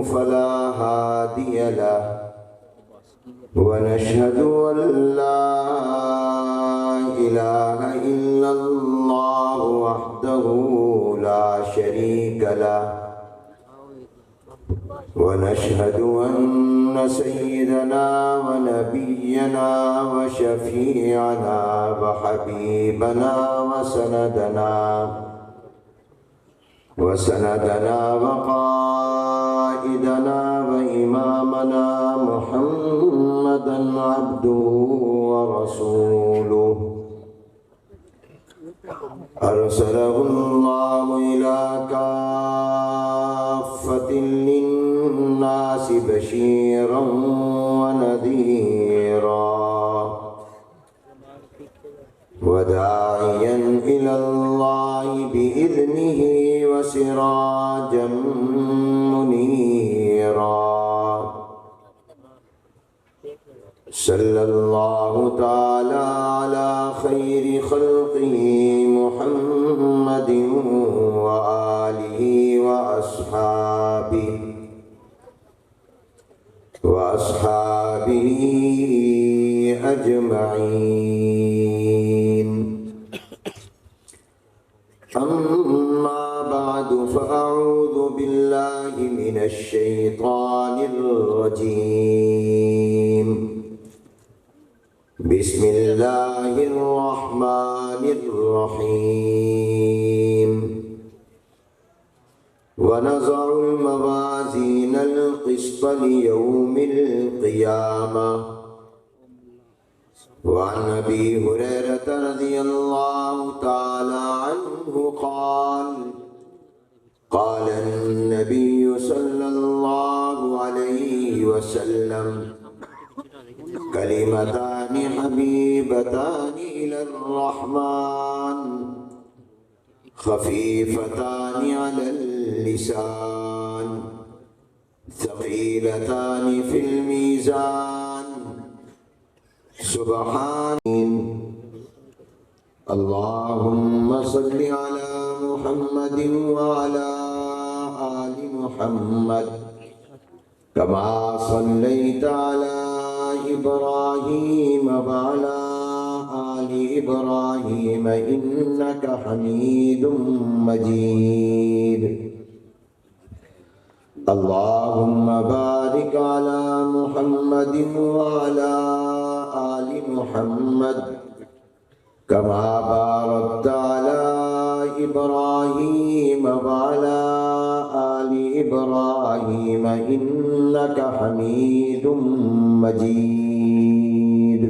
فلا هادي له ونشهد أن لا إله إلا الله وحده لا شريك له ونشهد أن سيدنا ونبينا وشفيعنا وحبيبنا وسندنا وقائدنا وإمامنا محمدا عبده ورسوله أرسله الله إلى كافة للناس بشيرا ونذيرا وداعيا إلى الله بإذنه وسراجا منيرا صلى الله تعالى على خير خلقه محمد وآله وأصحابه أجمعين. أما بعد فأعوذ بالله من الشيطان الرجيم. بسم الله الرحمن الرحيم. ونضع الموازين القسط ليوم القيامة. وعن أبي هريرة رضي الله تعالى عنه قال النبي صلى الله عليه وسلم: كلمتان حبيبتان إلى الرحمن خفيفتان على اللسان ثقيلتان في الميزان سبحان. اللهم صل على محمد وعلى آل محمد كما صليت على إبراهيم وعلى آل إبراهيم إنك حميد مجيد. اللهم بارك على محمد وعلى آل محمد كما باركت على إبراهيم وعلى آل إبراهيم إنك حميد مجيد.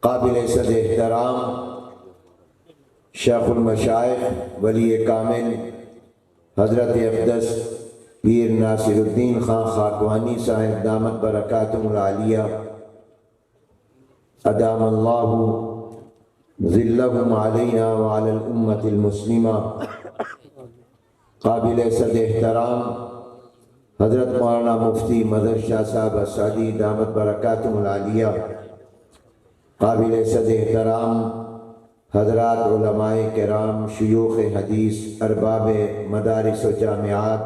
قابل صد احترام شیخ المشائخ ولی کامل حضرت اقدس پیر ناصر الدین خان خاکوانی صاحب دامت برکاتہم العالیہ ادام اللہ ظلہم علینا وعلی الامت المسلمہ. قابل صد احترام حضرت مولانا مفتی مظہر شاہ صاحب اسعدی دامت برکاتہم العالیہ. قابل صد احترام حضرات علماء کرام، شیوخ حدیث، ارباب مدارس و جامعات،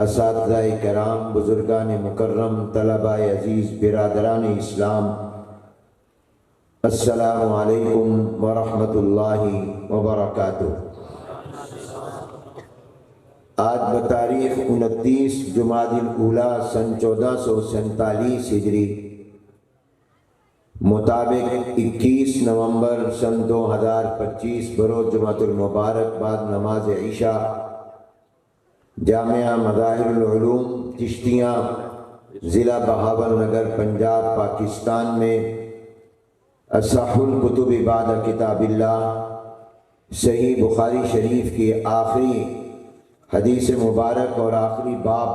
اساتذہ کرام، بزرگان مکرم، طلبہ عزیز، برادران اسلام، السلام علیکم ورحمۃ اللہ وبرکاتہ. آج بتاریخ 29 جمادی الاولیٰ سن 1447 ہجری مطابق 21 نومبر سن 2025 بروز جمعۃ المبارک بعد نماز عشاء جامعہ مظاہر العلوم چشتیاں ضلع بہاول نگر پنجاب پاکستان میں اصح الکتب بعد کتاب اللہ صحیح بخاری شریف کی آخری حدیث مبارک اور آخری باب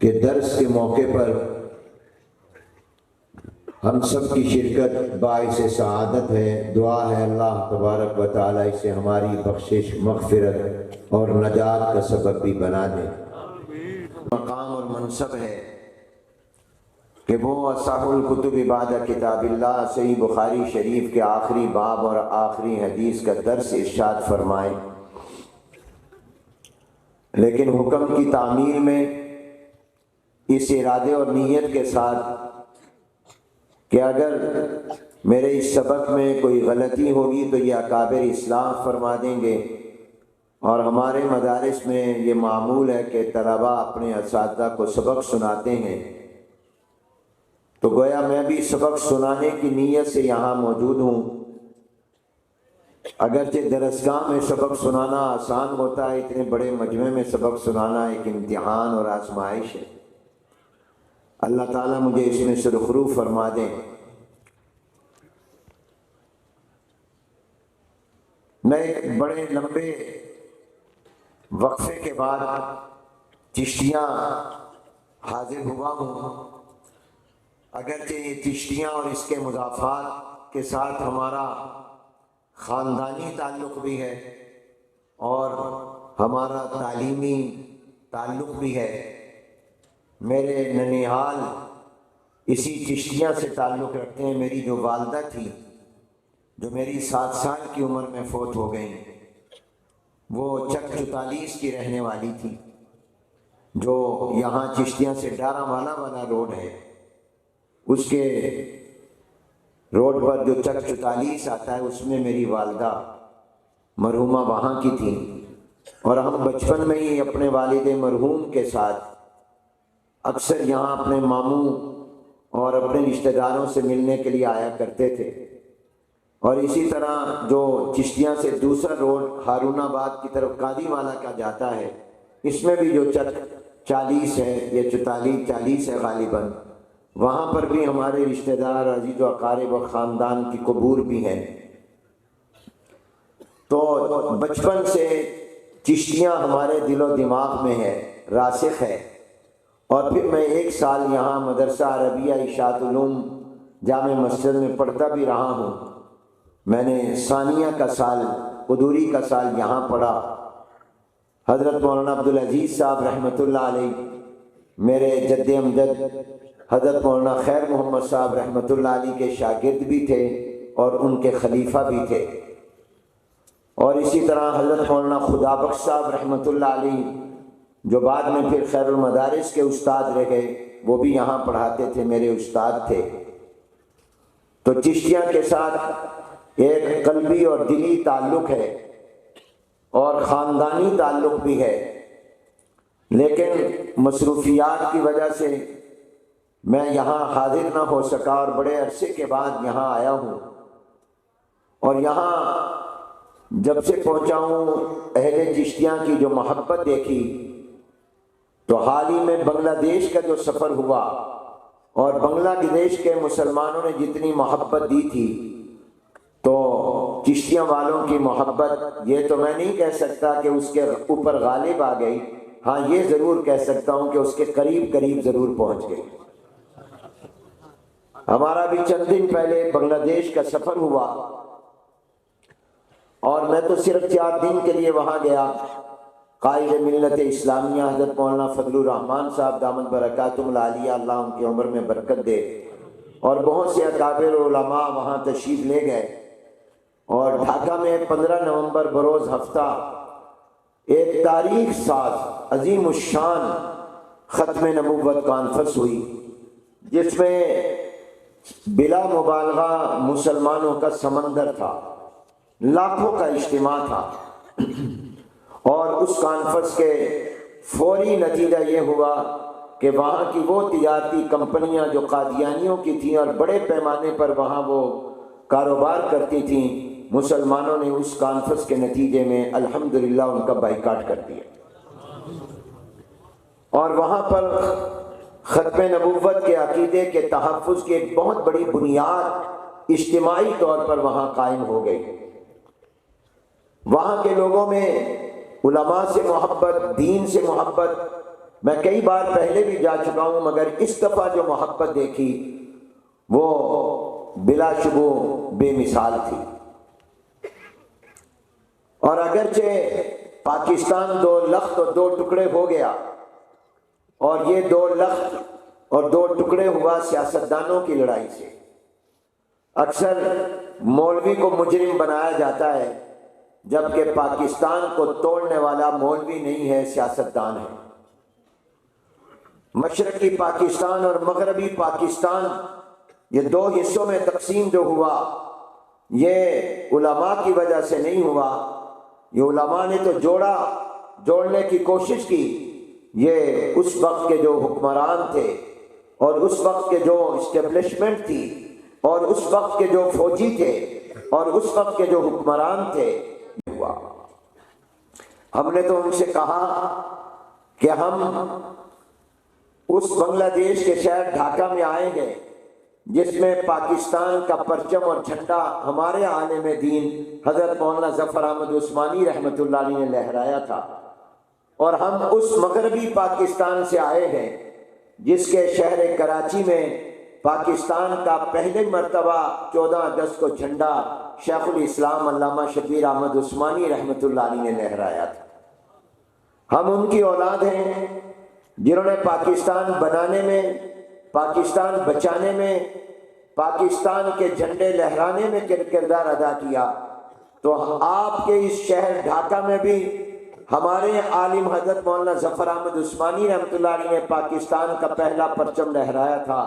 کے درس کے موقع پر ہم سب کی شرکت باعث سعادت ہے. دعا ہے اللہ تبارک و تعالیٰ اسے ہماری بخشش، مغفرت اور نجات کا سبب بھی بنا دے. مقام اور منصب ہے کہ وہ اصح الکتب بعد کتاب اللہ صحیح بخاری شریف کے آخری باب اور آخری حدیث کا درس ارشاد فرمائے. لیکن حکم کی تعمیل میں اس ارادے اور نیت کے ساتھ کہ اگر میرے اس سبق میں کوئی غلطی ہوگی تو یہ اکابر اصلاح فرما دیں گے، اور ہمارے مدارس میں یہ معمول ہے کہ طلباء اپنے اساتذہ کو سبق سناتے ہیں، تو گویا میں بھی سبق سنانے کی نیت سے یہاں موجود ہوں۔ اگرچہ درسگاہ میں سبق سنانا آسان ہوتا ہے، اتنے بڑے مجمع میں سبق سنانا ایک امتحان اور آزمائش ہے۔ اللہ تعالیٰ مجھے اس میں سرخرو فرما دیں۔ میں ایک بڑے لمبے وقفے کے بعد چشتیاں حاضر ہوا ہوں۔ اگرچہ یہ چشتیاں اور اس کے مضافات کے ساتھ ہمارا خاندانی تعلق بھی ہے اور ہمارا تعلیمی تعلق بھی ہے۔ میرے ننیحال اسی چشتیاں سے تعلق رکھتے ہیں۔ میری جو والدہ تھی، جو میری 7 سال کی عمر میں فوت ہو گئیں، وہ چک 44 کی رہنے والی تھی، جو یہاں چشتیاں سے ڈارا والا روڈ ہے، اس کے روڈ پر جو چک 44 آتا ہے، اس میں میری والدہ مرحومہ وہاں کی تھی، اور ہم بچپن میں ہی اپنے والد مرحوم کے ساتھ اکثر یہاں اپنے ماموں اور اپنے رشتہ داروں سے ملنے کے لیے آیا کرتے تھے۔ اور اسی طرح جو چشتیاں سے دوسرا روڈ ہارون آباد کی طرف قادی والا کا جاتا ہے، اس میں بھی جو چک 40 ہے، یہ 44 ہے غالباً، وہاں پر بھی ہمارے رشتہ دار، عزیز و اقارب و خاندان کی قبور بھی ہیں۔ تو بچپن سے چشتیاں ہمارے دل و دماغ میں ہے، راسخ ہے۔ اور پھر میں 1 سال یہاں مدرسہ عربیہ اشاعت علوم جامع مسجد میں پڑھتا بھی رہا ہوں۔ میں نے ثانیہ کا سال، قدوری کا سال یہاں پڑھا۔ حضرت مولانا عبدالعزیز صاحب رحمۃ اللہ علیہ میرے جد امجد حضرت مولانا خیر محمد صاحب رحمۃ اللہ علیہ کے شاگرد بھی تھے اور ان کے خلیفہ بھی تھے۔ اور اسی طرح حضرت مولانا خدا بخش صاحب رحمۃ اللہ علیہ، جو بعد میں پھر خیر المدارس کے استاد رہ گئے، وہ بھی یہاں پڑھاتے تھے، میرے استاد تھے۔ تو چشتیاں کے ساتھ ایک قلبی اور دلی تعلق ہے اور خاندانی تعلق بھی ہے، لیکن مصروفیات کی وجہ سے میں یہاں حاضر نہ ہو سکا، اور بڑے عرصے کے بعد یہاں آیا ہوں۔ اور یہاں جب سے پہنچا ہوں، اہل چشتیاں کی جو محبت دیکھی، تو حال ہی میں بنگلہ دیش کا جو سفر ہوا، اور بنگلہ دیش کے مسلمانوں نے جتنی محبت دی تھی، تو چشتیاں والوں کی محبت یہ تو میں نہیں کہہ سکتا کہ اس کے اوپر غالب آ گئی، ہاں یہ ضرور کہہ سکتا ہوں کہ اس کے قریب قریب ضرور پہنچ گئی۔ ہمارا بھی چند دن پہلے بنگلہ دیش کا سفر ہوا، اور میں تو صرف 4 دن کے لیے وہاں گیا۔ قائد ملت اسلامیہ حضرت مولانا فضل الرحمان صاحب دامت برکاتہم العالیہ، اللہ ان کی عمر میں برکت دے، اور بہت سے اکابر علماء وہاں تشریف لے گئے۔ اور ڈھاکہ میں 15 نومبر بروز ہفتہ ایک تاریخ ساز عظیم الشان ختم نبوت کانفرنس ہوئی، جس میں بلا مبالغہ مسلمانوں کا سمندر تھا، لاکھوں کا اجتماع تھا۔ اور اس کانفرنس کے فوری نتیجہ یہ ہوا کہ وہاں کی وہ تجارتی کمپنیاں جو قادیانیوں کی تھیں اور بڑے پیمانے پر وہاں وہ کاروبار کرتی تھیں، مسلمانوں نے اس کانفرنس کے نتیجے میں الحمدللہ ان کا بائیکاٹ کر دیا، اور وہاں پر ختم نبوت کے عقیدے کے تحفظ کی ایک بہت بڑی بنیاد اجتماعی طور پر وہاں قائم ہو گئی۔ وہاں کے لوگوں میں علماء سے محبت، دین سے محبت، میں کئی بار پہلے بھی جا چکا ہوں، مگر اس دفعہ جو محبت دیکھی وہ بلا شبہ بے مثال تھی۔ اور اگرچہ پاکستان 2 لخت اور 2 ٹکڑے ہو گیا، اور یہ 2 لخت اور 2 ٹکڑے ہوا سیاستدانوں کی لڑائی سے۔ اکثر مولوی کو مجرم بنایا جاتا ہے، جبکہ پاکستان کو توڑنے والا مولوی نہیں ہے، سیاستدان ہے۔ مشرقی پاکستان اور مغربی پاکستان، یہ دو حصوں میں تقسیم جو ہوا، یہ علماء کی وجہ سے نہیں ہوا، یہ علماء نے تو جوڑنے کی کوشش کی۔ یہ اس وقت کے جو حکمران تھے اور اس وقت کے جو اسٹیبلشمنٹ تھی اور اس وقت کے جو فوجی تھے اور اس وقت کے جو حکمران تھے، ہوا۔ ہم نے تو ان سے کہا کہ ہم اس بنگلہ دیش کے شہر ڈھاکہ میں آئیں گے جس میں پاکستان کا پرچم اور جھنڈا ہمارے عالم دین حضرت مولانا ظفر احمد عثمانی رحمۃ اللہ علیہ نے لہرایا تھا، اور ہم اس مغربی پاکستان سے آئے ہیں جس کے شہر کراچی میں پاکستان کا پہلے مرتبہ 14 اگست کو جھنڈا شیخ الاسلام علامہ شبیر احمد عثمانی رحمۃ اللہ علیہ نے لہرایا تھا۔ ہم ان کی اولاد ہیں جنہوں نے پاکستان بنانے میں، پاکستان بچانے میں، پاکستان کے جھنڈے لہرانے میں کردار ادا کیا۔ تو آپ کے اس شہر ڈھاکہ میں بھی ہمارے عالم حضرت مولانا ظفر احمد عثمانی رحمۃ اللہ علیہ نے پاکستان کا پہلا پرچم لہرایا تھا،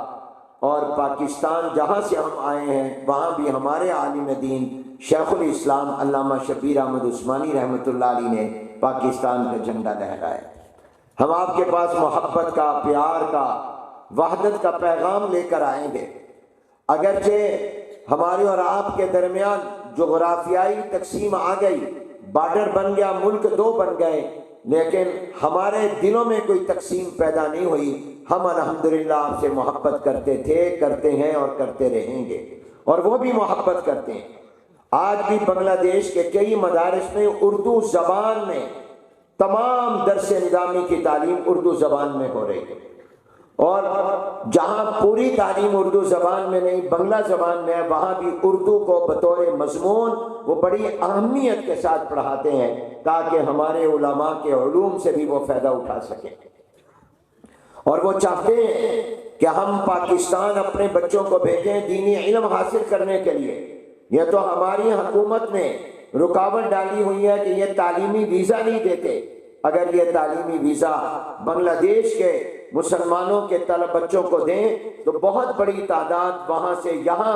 اور پاکستان جہاں سے ہم آئے ہیں وہاں بھی ہمارے عالم دین شیخ الاسلام علامہ شبیر احمد عثمانی رحمۃ اللہ علیہ نے پاکستان کا جھنڈا لہرایا۔ ہم آپ کے پاس محبت کا، پیار کا، وحدت کا پیغام لے کر آئیں گے۔ اگرچہ ہمارے اور آپ کے درمیان جغرافیائی تقسیم آ گئی، بارڈر بن گیا، ملک دو بن گئے، لیکن ہمارے دلوں میں کوئی تقسیم پیدا نہیں ہوئی۔ ہم الحمدللہ آپ سے محبت کرتے تھے، کرتے ہیں اور کرتے رہیں گے، اور وہ بھی محبت کرتے ہیں۔ آج بھی بنگلہ دیش کے کئی مدارس میں اردو زبان میں تمام درس نظامی کی تعلیم اردو زبان میں ہو رہی ہے، اور جہاں پوری تعلیم اردو زبان میں نہیں بنگلہ زبان میں ہے، وہاں بھی اردو کو بطور مضمون وہ بڑی اہمیت کے ساتھ پڑھاتے ہیں تاکہ ہمارے علماء کے علوم سے بھی وہ فائدہ اٹھا سکیں۔ اور وہ چاہتے ہیں کہ ہم پاکستان اپنے بچوں کو بھیجیں دینی علم حاصل کرنے کے لیے۔ یہ تو ہماری حکومت نے رکاوٹ ڈالی ہوئی ہے کہ یہ تعلیمی ویزا نہیں دیتے۔ اگر یہ تعلیمی ویزا بنگلہ دیش کے مسلمانوں کے طلب بچوں کو دیں تو بہت بڑی تعداد وہاں سے یہاں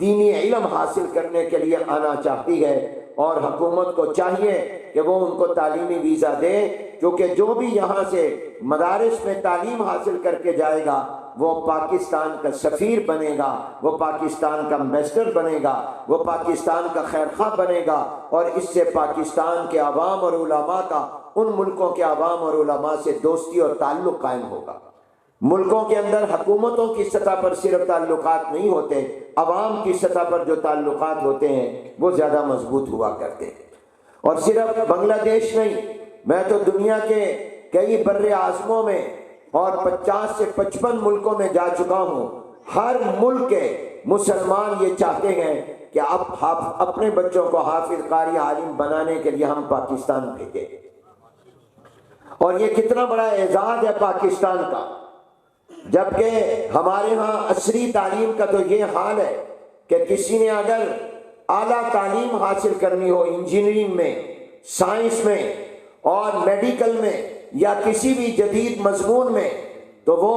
دینی علم حاصل کرنے کے لیے آنا چاہتی ہے، اور حکومت کو چاہیے کہ وہ ان کو تعلیمی ویزا دے، کیونکہ جو بھی یہاں سے مدارس میں تعلیم حاصل کر کے جائے گا وہ پاکستان کا سفیر بنے گا، وہ پاکستان کا ایمبیسڈر بنے گا، وہ پاکستان کا خیر خواہ بنے گا، اور اس سے پاکستان کے عوام اور علماء کا ان ملکوں کے عوام اور علماء سے دوستی اور تعلق قائم ہوگا۔ ملکوں کے اندر حکومتوں کی سطح پر صرف تعلقات نہیں ہوتے، عوام کی سطح پر جو تعلقات ہوتے ہیں وہ زیادہ مضبوط ہوا کرتے ہیں۔ اور صرف بنگلہ دیش نہیں، میں تو دنیا کے کئی بر اعظموں میں اور 50 سے 55 ملکوں میں جا چکا ہوں۔ ہر ملک کے مسلمان یہ چاہتے ہیں کہ اب اپنے بچوں کو حافظ قاری عالم بنانے کے لیے ہم پاکستان بھیجیں، اور یہ کتنا بڑا اعزاز ہے پاکستان کا۔ جبکہ ہمارے ہاں عصری تعلیم کا تو یہ حال ہے کہ کسی نے اگر اعلیٰ تعلیم حاصل کرنی ہو انجینئرنگ میں، سائنس میں اور میڈیکل میں یا کسی بھی جدید مضمون میں، تو وہ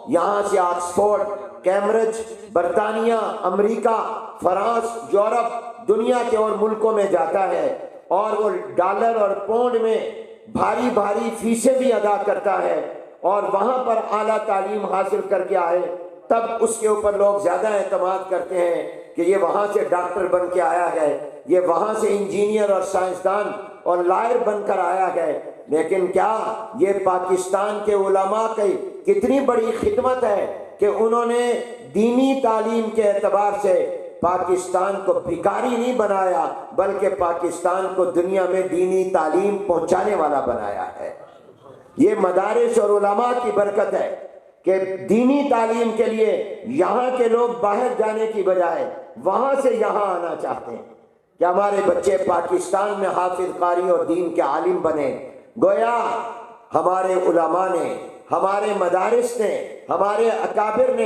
یہاں سے آکسفورڈ، کیمبرج، برطانیہ، امریکہ، فرانس، یورپ، دنیا کے اور ملکوں میں جاتا ہے، اور وہ ڈالر اور پاؤنڈ میں بھاری بھاری فیسیں بھی ادا کرتا ہے، اور وہاں پر اعلیٰ تعلیم حاصل کر کے آئے تب اس کے اوپر لوگ زیادہ اعتماد کرتے ہیں کہ یہ وہاں سے ڈاکٹر بن کے آیا ہے، یہ وہاں سے انجینئر اور سائنسدان اور لائر بن کر آیا ہے۔ لیکن کیا یہ پاکستان کے علماء کی کتنی بڑی خدمت ہے کہ انہوں نے دینی تعلیم کے اعتبار سے پاکستان کو بھکاری نہیں بنایا، بلکہ پاکستان کو دنیا میں دینی تعلیم پہنچانے والا بنایا ہے۔ یہ مدارس اور علماء کی برکت ہے کہ دینی تعلیم کے لیے یہاں کے لوگ باہر جانے کی بجائے وہاں سے یہاں آنا چاہتے ہیں کہ ہمارے بچے پاکستان میں حافظ قاری اور دین کے عالم بنے۔ گویا ہمارے علماء نے، ہمارے مدارس نے، ہمارے اکابر نے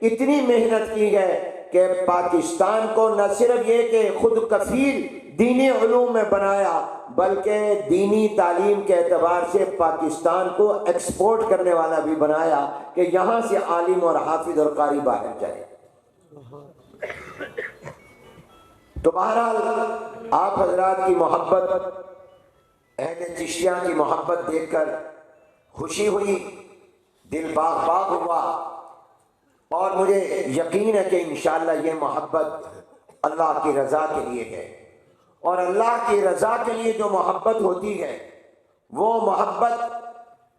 اتنی محنت کی ہے کہ پاکستان کو نہ صرف یہ کہ خود کفیل دینی علوم میں بنایا بلکہ دینی تعلیم کے اعتبار سے پاکستان کو ایکسپورٹ کرنے والا بھی بنایا کہ یہاں سے عالم اور حافظ اور قاری باہر جائے۔ تو بہرحال آپ حضرات کی محبت، اہل چشتیہ کی محبت دیکھ کر خوشی ہوئی، دل باغ باغ ہوا، اور مجھے یقین ہے کہ انشاءاللہ یہ محبت اللہ کی رضا کے لیے ہے، اور اللہ کی رضا کے لیے جو محبت ہوتی ہے وہ محبت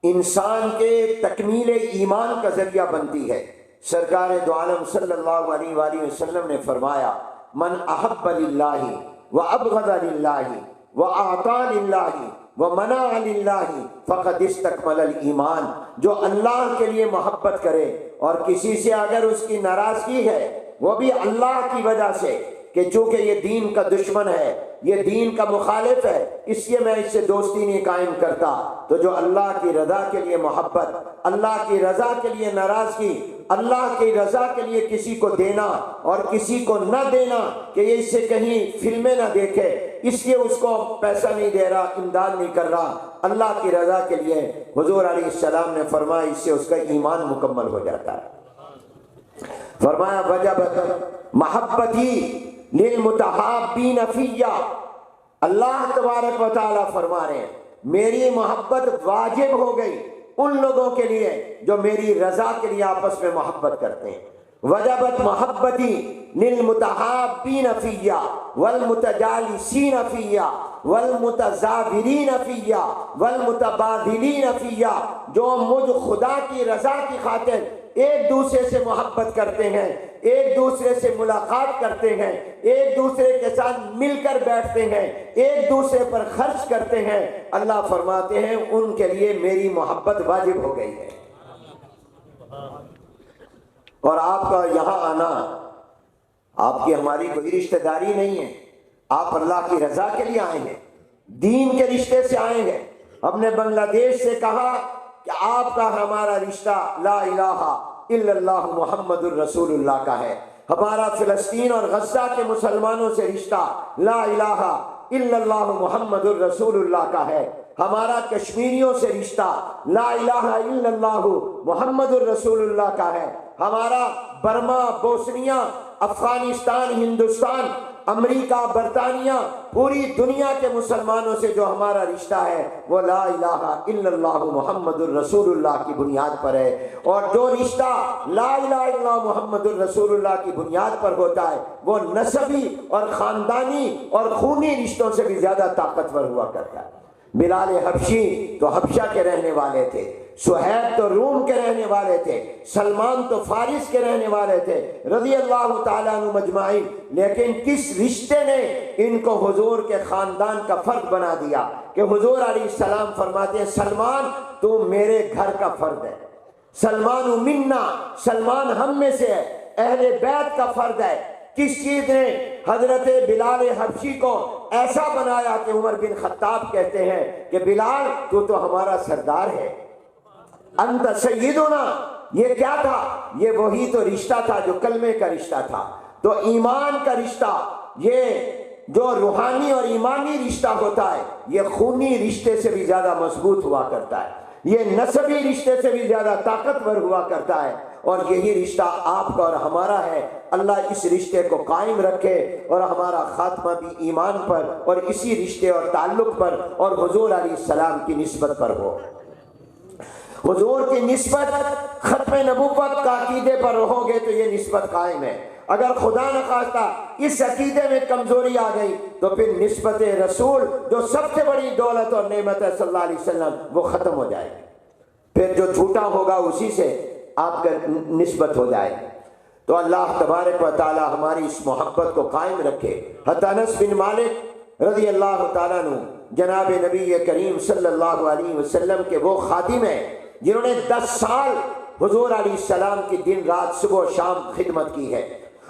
انسان کے تکمیل ایمان کا ذریعہ بنتی ہے۔ سرکار دو عالم صلی اللہ علیہ وآلہ وسلم نے فرمایا من احب للہ وابغض للہ واعطى للہ ومنع للہ فقد استکمل الایمان، جو اللہ کے لیے محبت کرے اور کسی سے اگر اس کی ناراضگی ہے وہ بھی اللہ کی وجہ سے کہ چونکہ یہ دین کا دشمن ہے، یہ دین کا مخالف ہے، اس لیے میں اس سے دوستی نہیں قائم کرتا، تو جو اللہ کی رضا کے لیے محبت، اللہ کی رضا کے لیے ناراضگی، اللہ کی رضا کے لیے کسی کو دینا اور کسی کو نہ دینا کہ یہ اس سے کہیں فلمیں نہ دیکھے، اس لیے اس کو پیسہ نہیں دے رہا، امداد نہیں کر رہا، اللہ کی رضا کے لیے، حضور علیہ السلام نے فرمایا اس سے اس کا ایمان مکمل ہو جاتا ہے۔ فرمایا وجبت محبتی للمتحابین فیہ، اللہ تبارک و تعالیٰ فرما رہے ہیں میری محبت واجب ہو گئی ان لوگوں کے لیے جو میری رضا کے لیے آپس میں محبت کرتے ہیں۔ وجبت محبتی للمتحابین فیہ والمتجالسین فیہ والمتزاورین فیہ والمتبادلین فیہ، جو مجھ خدا کی رضا کی خاطر ایک دوسرے سے محبت کرتے ہیں، ایک دوسرے سے ملاقات کرتے ہیں، ایک دوسرے کے ساتھ مل کر بیٹھتے ہیں، ایک دوسرے پر خرچ کرتے ہیں، اللہ فرماتے ہیں ان کے لیے میری محبت واجب ہو گئی ہے۔ اور آپ کا یہاں آنا، آپ کی ہماری کوئی رشتہ داری نہیں ہے، آپ اللہ کی رضا کے لیے آئے ہیں، دین کے رشتے سے آئے ہیں۔ ہم نے بنگلہ دیش سے کہا کہ آپ کا ہمارا رشتہ لا الہ الا اللہ محمد الرسول اللہ کا ہے، ہمارا فلسطین اور غزہ کے مسلمانوں سے رشتہ لا الہ الا اللہ محمد الرسول اللہ کا ہے، ہمارا کشمیریوں سے رشتہ لا الہ الا اللہ محمد الرسول اللہ کا ہے، ہمارا برما، بوسنیا، افغانستان، ہندوستان، امریکہ، برطانیہ، پوری دنیا کے مسلمانوں سے جو ہمارا رشتہ ہے وہ لا الہ الا اللہ محمد الرسول اللہ کی بنیاد پر ہے، اور جو رشتہ لا الہ الا اللہ محمد الرسول اللہ کی بنیاد پر ہوتا ہے وہ نسبی اور خاندانی اور خونی رشتوں سے بھی زیادہ طاقتور ہوا کرتا ہے۔ بلال حبشی تو حبشہ کے رہنے والے تھے، سہیب تو روم کے رہنے والے تھے، سلمان تو فارس کے رہنے والے تھے رضی اللہ تعالیٰ عنہ مجمعین، لیکن کس رشتے نے ان کو حضور کے خاندان کا فرد بنا دیا کہ حضور علیہ السلام فرماتے ہیں سلمان تو میرے گھر کا فرد ہے، سلمان منا، سلمان ہم میں سے ہے، اہل بیت کا فرد ہے۔ کس چیز نے حضرت بلال حبشی کو ایسا بنایا کہ عمر بن خطاب کہتے ہیں کہ بلال تو ہمارا سردار ہے، انت سیدنا۔ یہ کیا تھا؟ یہ وہی تو رشتہ تھا جو کلمے کا رشتہ تھا۔ تو ایمان کا رشتہ، یہ جو روحانی اور ایمانی رشتہ ہوتا ہے یہ خونی رشتے سے بھی زیادہ مضبوط ہوا کرتا ہے، یہ نسبی رشتے سے بھی زیادہ طاقتور ہوا کرتا ہے، اور یہی رشتہ آپ کا اور ہمارا ہے۔ اللہ اس رشتے کو قائم رکھے اور ہمارا خاتمہ بھی ایمان پر اور اسی رشتے اور تعلق پر اور حضور علیہ السلام کی نسبت پر ہو۔ حضور کی نسبت ختم نبوت کا عقیدے پر رہو گے تو یہ نسبت قائم ہے، اگر خدا نخواستہ اس عقیدے میں کمزوری آ گئی تو پھر نسبت رسول جو سب سے بڑی دولت اور نعمت ہے صلی اللہ علیہ وسلم وہ ختم ہو جائے گی، پھر جو جھوٹا ہوگا اسی سے آپ کا نسبت ہو جائے گی۔ تو اللہ تبارک و تعالی ہماری اس محبت کو قائم رکھے۔ حضرت انس بن مالک رضی اللہ تعالیٰ عنہ جناب نبی کریم صلی اللہ علیہ وسلم کے وہ خادم ہیں جنہوں نے 10 سال حضور علیہ السلام کی دن رات صبح و شام خدمت کی ہے،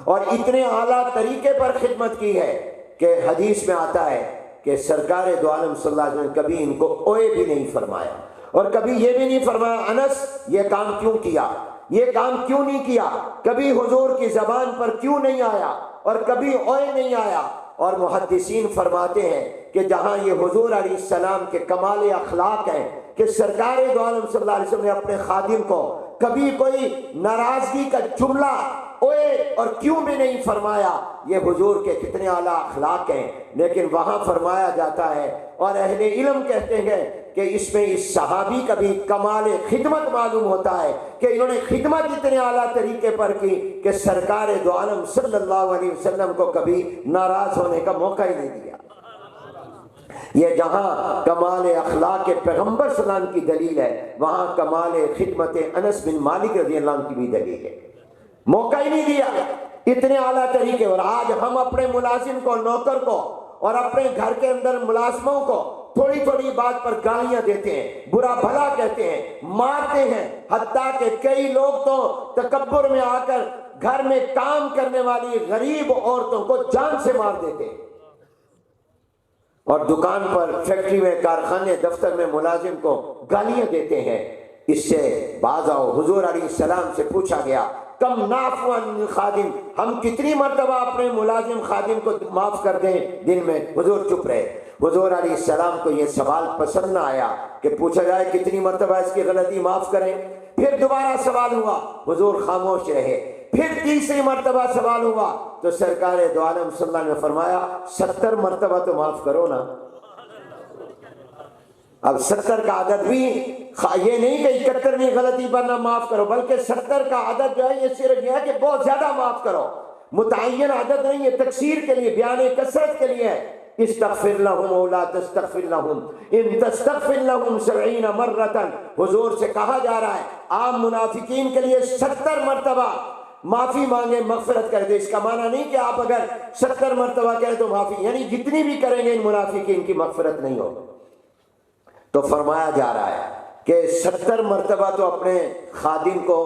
اور اتنے اعلیٰ طریقے پر خدمت کی ہے کہ حدیث میں آتا ہے کہ سرکار دو عالم صلی اللہ علیہ وسلم کبھی ان کو اوئے بھی نہیں فرمایا، اور کبھی یہ بھی نہیں فرمایا انس یہ کام کیوں کیا، یہ کام کیوں نہیں کیا، کبھی حضور کی زبان پر کیوں نہیں آیا اور کبھی اوئے نہیں آیا۔ اور محدثین فرماتے ہیں کہ جہاں یہ حضور علیہ السلام کے کمال اخلاق ہیں کہ سرکار دو عالم صلی اللہ علیہ وسلم نے اپنے خادم کو کبھی کوئی ناراضگی کا جملہ اوے اور کیوں بھی نہیں فرمایا، یہ حضور کے کتنے اعلیٰ اخلاق ہیں۔ لیکن وہاں فرمایا جاتا ہے اور اہل علم کہتے ہیں کہ اس میں اس صحابی کا بھی کمال خدمت معلوم ہوتا ہے کہ انہوں نے خدمت اتنے اعلیٰ طریقے پر کی کہ سرکار دو عالم صلی اللہ علیہ وسلم کو کبھی ناراض ہونے کا موقع ہی نہیں دیا۔ یہ جہاں کمال اخلاق پیغمبر صلی اللہ علیہ وسلم کی دلیل ہے، وہاں کمال خدمت انس بن مالک رضی اللہ عنہ کی بھی دلیل ہے۔ موقع ہی نہیں دیا اتنے اعلیٰ طریقے۔ اور آج ہم اپنے ملازم کو، نوکر کو اور اپنے گھر کے اندر ملازموں کو تھوڑی تھوڑی بات پر گالیاں دیتے ہیں، برا بھلا کہتے ہیں، مارتے ہیں، حتیٰ کہ کئی لوگ تو تکبر میں آ کر گھر میں کام کرنے والی غریب عورتوں کو جان سے مار دیتے ہیں، اور دکان پر، فیکٹری میں، کارخانے، دفتر میں ملازم کو گالیاں دیتے ہیں۔ اس سے باز آؤ۔ حضور علیہ السلام سے پوچھا گیا کم نعفو عن خادم، ہم کتنی مرتبہ اپنے ملازم خادم کو معاف کر دیں دن میں؟ حضور چپ رہے۔ حضور علیہ السلام کو یہ سوال پسند نہ آیا کہ پوچھا جائے کتنی مرتبہ اس کی غلطی معاف کریں۔ پھر دوبارہ سوال ہوا، حضور خاموش رہے۔ پھر تیسری مرتبہ سوال ہوا تو سرکار دو عالم صلی اللہ علیہ وسلم نے فرمایا 70 مرتبہ تو معاف کرو نا۔ اب 70 کا عدد بھی یہ نہیں کہ 71ویں غلطی پر نہ معاف کرو، بلکہ 70 کا عدد جو ہے یہ صرف یہ ہے کہ بہت زیادہ معاف کرو، متعین عدد نہیں ہے، تکثیر کے لیے، بیان کثرت کے لیے ہے۔ استغفر لهم او لا تستغفر لهم ان تستغفر لهم 70 مرة، حضور سے کہا جا رہا ہے عام منافقین کے لیے 70 مرتبہ معافی مانگے، مغفرت کر دے۔ اس کا معنی نہیں کہ آپ اگر 70 مرتبہ کریں تو معافی، یعنی جتنی بھی کریں گے ان منافقین کی مغفرت نہیں ہوگی۔ تو فرمایا جا رہا ہے کہ 70 مرتبہ تو اپنے خادم کو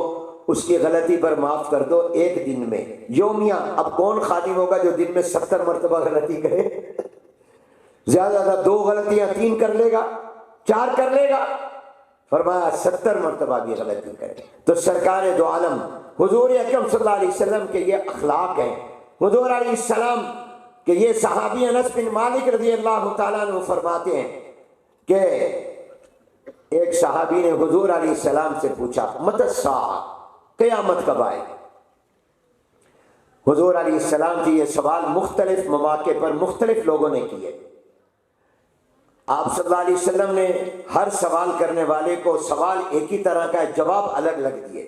اس کی غلطی پر معاف کر دو ایک دن میں، یومیہ۔ اب کون خادم ہوگا جو دن میں 70 مرتبہ غلطی کرے؟ زیادہ زیادہ 2 غلطیاں 3 کر لے گا، 4 کر لے گا۔ فرمایا 70 مرتبہ بھی غلطی کرے۔ تو سرکار دو عالم حضور اکرم صلی اللہ علیہ وسلم کے یہ اخلاق ہیں۔ حضور علیہ السلام کہ یہ صحابی انس بن مالک رضی اللہ تعالیٰ عنہ فرماتے ہیں کہ ایک صحابی نے حضور علیہ السلام سے پوچھا متی الساعہ، قیامت کب آئے؟ حضور علیہ السلام کی یہ سوال مختلف مواقع پر مختلف لوگوں نے کیے۔ آپ صلی اللہ علیہ وسلم نے ہر سوال کرنے والے کو سوال ایک ہی طرح کا جواب الگ الگ دیے۔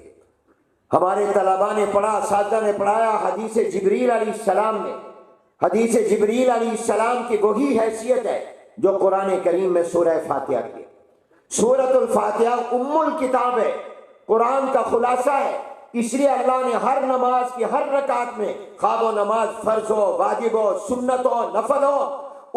ہمارے طلباء نے پڑھا، اساتذہ نے پڑھایا، حدیث جبریل علیہ السلام نے، حدیث جبریل علیہ السلام کی وہی حیثیت ہے جو قرآن کریم میں سورہ فاتحہ کی۔ سورۃ الفاتحہ ام الکتاب ہے، قرآن کا خلاصہ ہے۔ اس لیے اللہ نے ہر نماز کی ہر رکعت میں، خواہ وہ نماز فرض ہو، واجب ہو، سنت ہو، نفل ہو،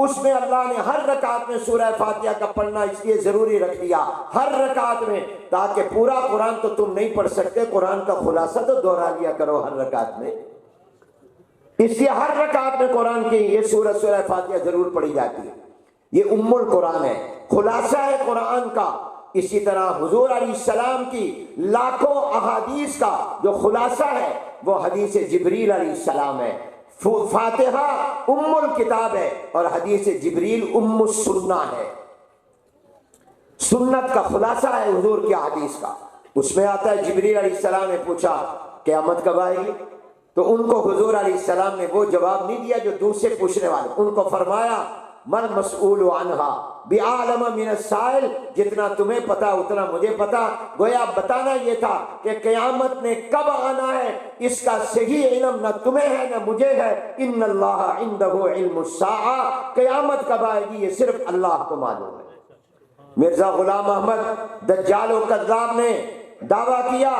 اس میں اللہ نے ہر رکعت میں سورہ فاتحہ کا پڑھنا اس لیے ضروری رکھ دیا، ہر رکعت میں، تاکہ پورا قرآن تو تم نہیں پڑھ سکتے، قرآن کا خلاصہ تو دوہرا لیا کرو ہر رکعت میں۔ اس لیے ہر رکعت میں قرآن کی یہ سورہ فاتحہ ضرور پڑھی جاتی ہے۔ یہ ام القرآن ہے، خلاصہ ہے قرآن کا۔ اسی طرح حضور علیہ السلام کی لاکھوں احادیث کا جو خلاصہ ہے وہ حدیث جبریل علیہ السلام ہے۔ فاتحہ ام الکتاب ہے اور حدیث جبریل ام السنہ ہے، سنت کا خلاصہ ہے حضور کی حدیث کا۔ اس میں آتا ہے جبریل علیہ السلام نے پوچھا قیامت کب آئے گی؟ تو ان کو حضور علیہ السلام نے وہ جواب نہیں دیا جو دوسرے پوچھنے والے، ان کو فرمایا من مسئول عنہا بعالم من السائل، جتنا تمہیں پتا اتنا مجھے پتا۔ گویا بتانا یہ تھا کہ قیامت نے کب آنا ہے اس کا صحیح علم نہ تمہیں ہے نہ مجھے ہے۔ ان اللہ عندہ علم الساعہ، قیامت کب آئے گی یہ صرف اللہ کو معلوم ہے۔ مرزا غلام احمد دجال و کذاب نے دعویٰ کیا